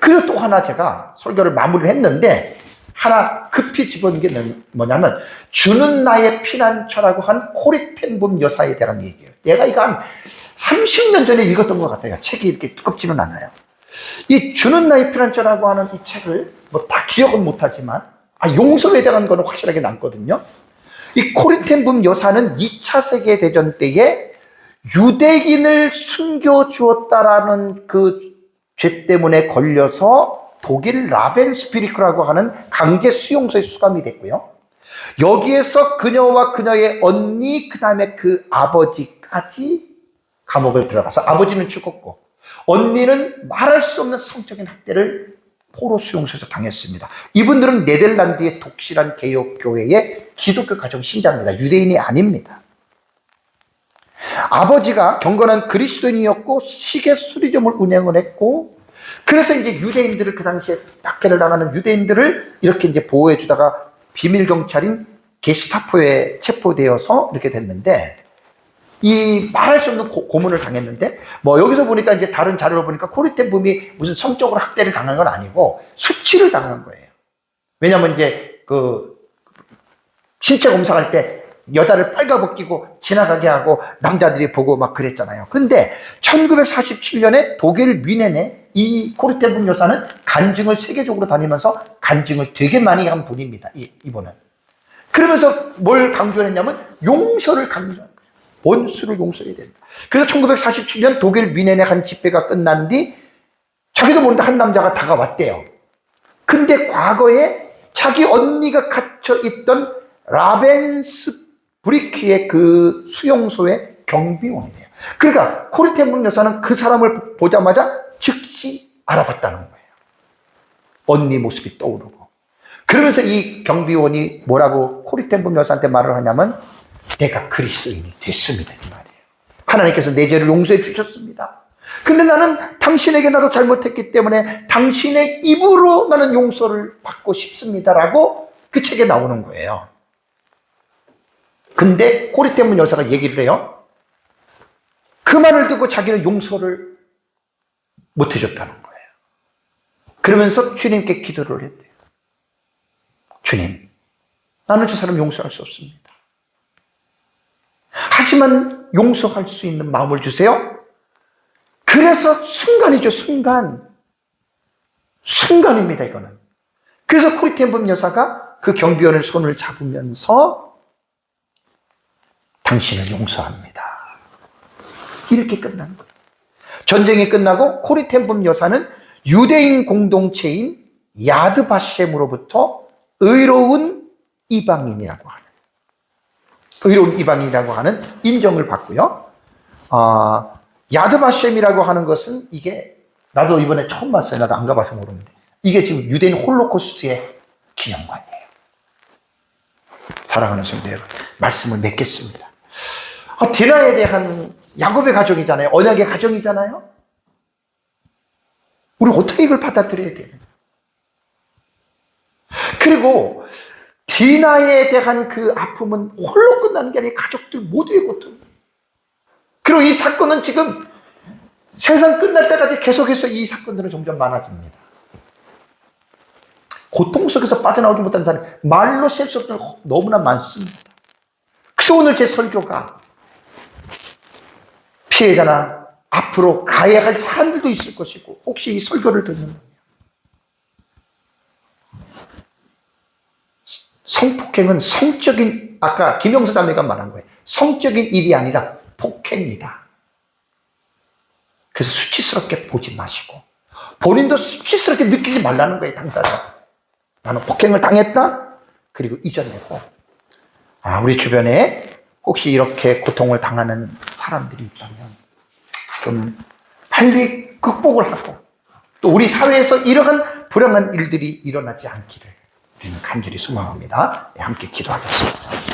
그리고 또 하나 제가 설교를 마무리를 했는데 하나 급히 집어넣은 게 뭐냐면, 주는 나의 피난처라고 한 코리 텐붐 여사에 대한 얘기예요. 내가 이거 한 30년 전에 읽었던 것 같아요. 책이 이렇게 두껍지는 않아요. 이 주는 나의 피난처라고 하는 이 책을 뭐 다 기억은 못하지만 용서에 대한 거는 확실하게 남거든요. 이 코리 텐붐 여사는 2차 세계대전 때에 유대인을 숨겨주었다라는 그 죄 때문에 걸려서 독일 라벤스피리크라고 하는 강제 수용소에 수감이 됐고요. 여기에서 그녀와 그녀의 언니, 그 다음에 그 아버지까지 감옥을 들어가서, 아버지는 죽었고 언니는 말할 수 없는 성적인 학대를 포로 수용소에서 당했습니다. 이분들은 네덜란드의 독실한 개혁교회의 기독교 가정 신자입니다. 유대인이 아닙니다. 아버지가 경건한 그리스도인이었고 시계 수리점을 운영을 했고, 그래서 이제 유대인들을, 그 당시에 박해를 당하는 유대인들을 이렇게 이제 보호해 주다가 비밀 경찰인 게슈타포에 체포되어서 이렇게 됐는데, 이 말할 수 없는 고문을 당했는데, 뭐 여기서 보니까 이제 다른 자료를 보니까 코리 텐붐이 무슨 성적으로 학대를 당한 건 아니고 수치를 당한 거예요. 왜냐면 이제 그 신체 검사할 때 여자를 빨가벗기고 지나가게 하고 남자들이 보고 막 그랬잖아요. 근데 1947년에 독일 뮌헨에 이 코리 텐붐 여사는 간증을 세계적으로 다니면서 간증을 되게 많이 한 분입니다. 이분은. 그러면서 뭘 강조했냐면 용서를 강조한 거예요. 원수를 용서해야 된다. 그래서 1947년 독일 뮌헨의 한 집회가 끝난 뒤 자기도 모르는데 한 남자가 다가왔대요. 근데 과거에 자기 언니가 갇혀있던 라벤스브리크의 그 수용소의 경비원이에요. 그러니까 코리 텐붐 여사는 그 사람을 보자마자 즉시 알아봤다는 거예요. 언니 모습이 떠오르고. 그러면서 이 경비원이 뭐라고 코리 텐붐 여사한테 말을 하냐면, 내가 그리스도인이 됐습니다, 이 말이에요. 하나님께서 내 죄를 용서해 주셨습니다. 근데 나는 당신에게 나도 잘못했기 때문에 당신의 입으로 나는 용서를 받고 싶습니다라고 그 책에 나오는 거예요. 근데 코리 텐붐 여사가 얘기를 해요. 그 말을 듣고 자기는 용서를 못 해줬다는 거예요. 그러면서 주님께 기도를 했대요. 주님, 나는 저 사람 용서할 수 없습니다. 하지만 용서할 수 있는 마음을 주세요. 그래서 순간이죠, 순간. 순간입니다, 이거는. 그래서 코리 텐붐 여사가 그 경비원의 손을 잡으면서 당신을 용서합니다. 이렇게 끝난 거예요. 전쟁이 끝나고 코리 텐붐 여사는 유대인 공동체인 야드바셴으로부터 의로운 이방인이라고 하는, 의로운 이방인이라고 하는 인정을 받고요. 야드바셴이라고 하는 것은, 이게 나도 이번에 처음 봤어요. 나도 안 가봐서 모르는데, 이게 지금 유대인 홀로코스트의 기념관이에요. 사랑하는 성도 여러분, 말씀을 맺겠습니다. 디나에 대한, 야곱의 가정이잖아요. 언약의 가정이잖아요. 우리 어떻게 이걸 받아들여야 되는? 그리고 디나에 대한 그 아픔은 홀로 끝나는 게 아니라 가족들 모두의 고통. 그리고 이 사건은 지금 세상 끝날 때까지 계속해서 이 사건들은 점점 많아집니다. 고통 속에서 빠져나오지 못하는 사람이 말로 셀 수 없는 너무나 많습니다. 그래서 오늘 제 설교가 피해자나 앞으로 가야 할 사람들도 있을 것이고, 혹시 이 설교를 듣는다면 성폭행은 성적인, 아까 김영수 자매가 말한 거예요. 성적인 일이 아니라 폭행이다. 그래서 수치스럽게 보지 마시고 본인도 수치스럽게 느끼지 말라는 거예요. 당사자, 나는 폭행을 당했다. 그리고 이겨내고, 우리 주변에 혹시 이렇게 고통을 당하는 사람들이 있다면 좀 빨리 극복을 하고, 또 우리 사회에서 이러한 불행한 일들이 일어나지 않기를 우리는 간절히 소망합니다. 함께 기도하겠습니다.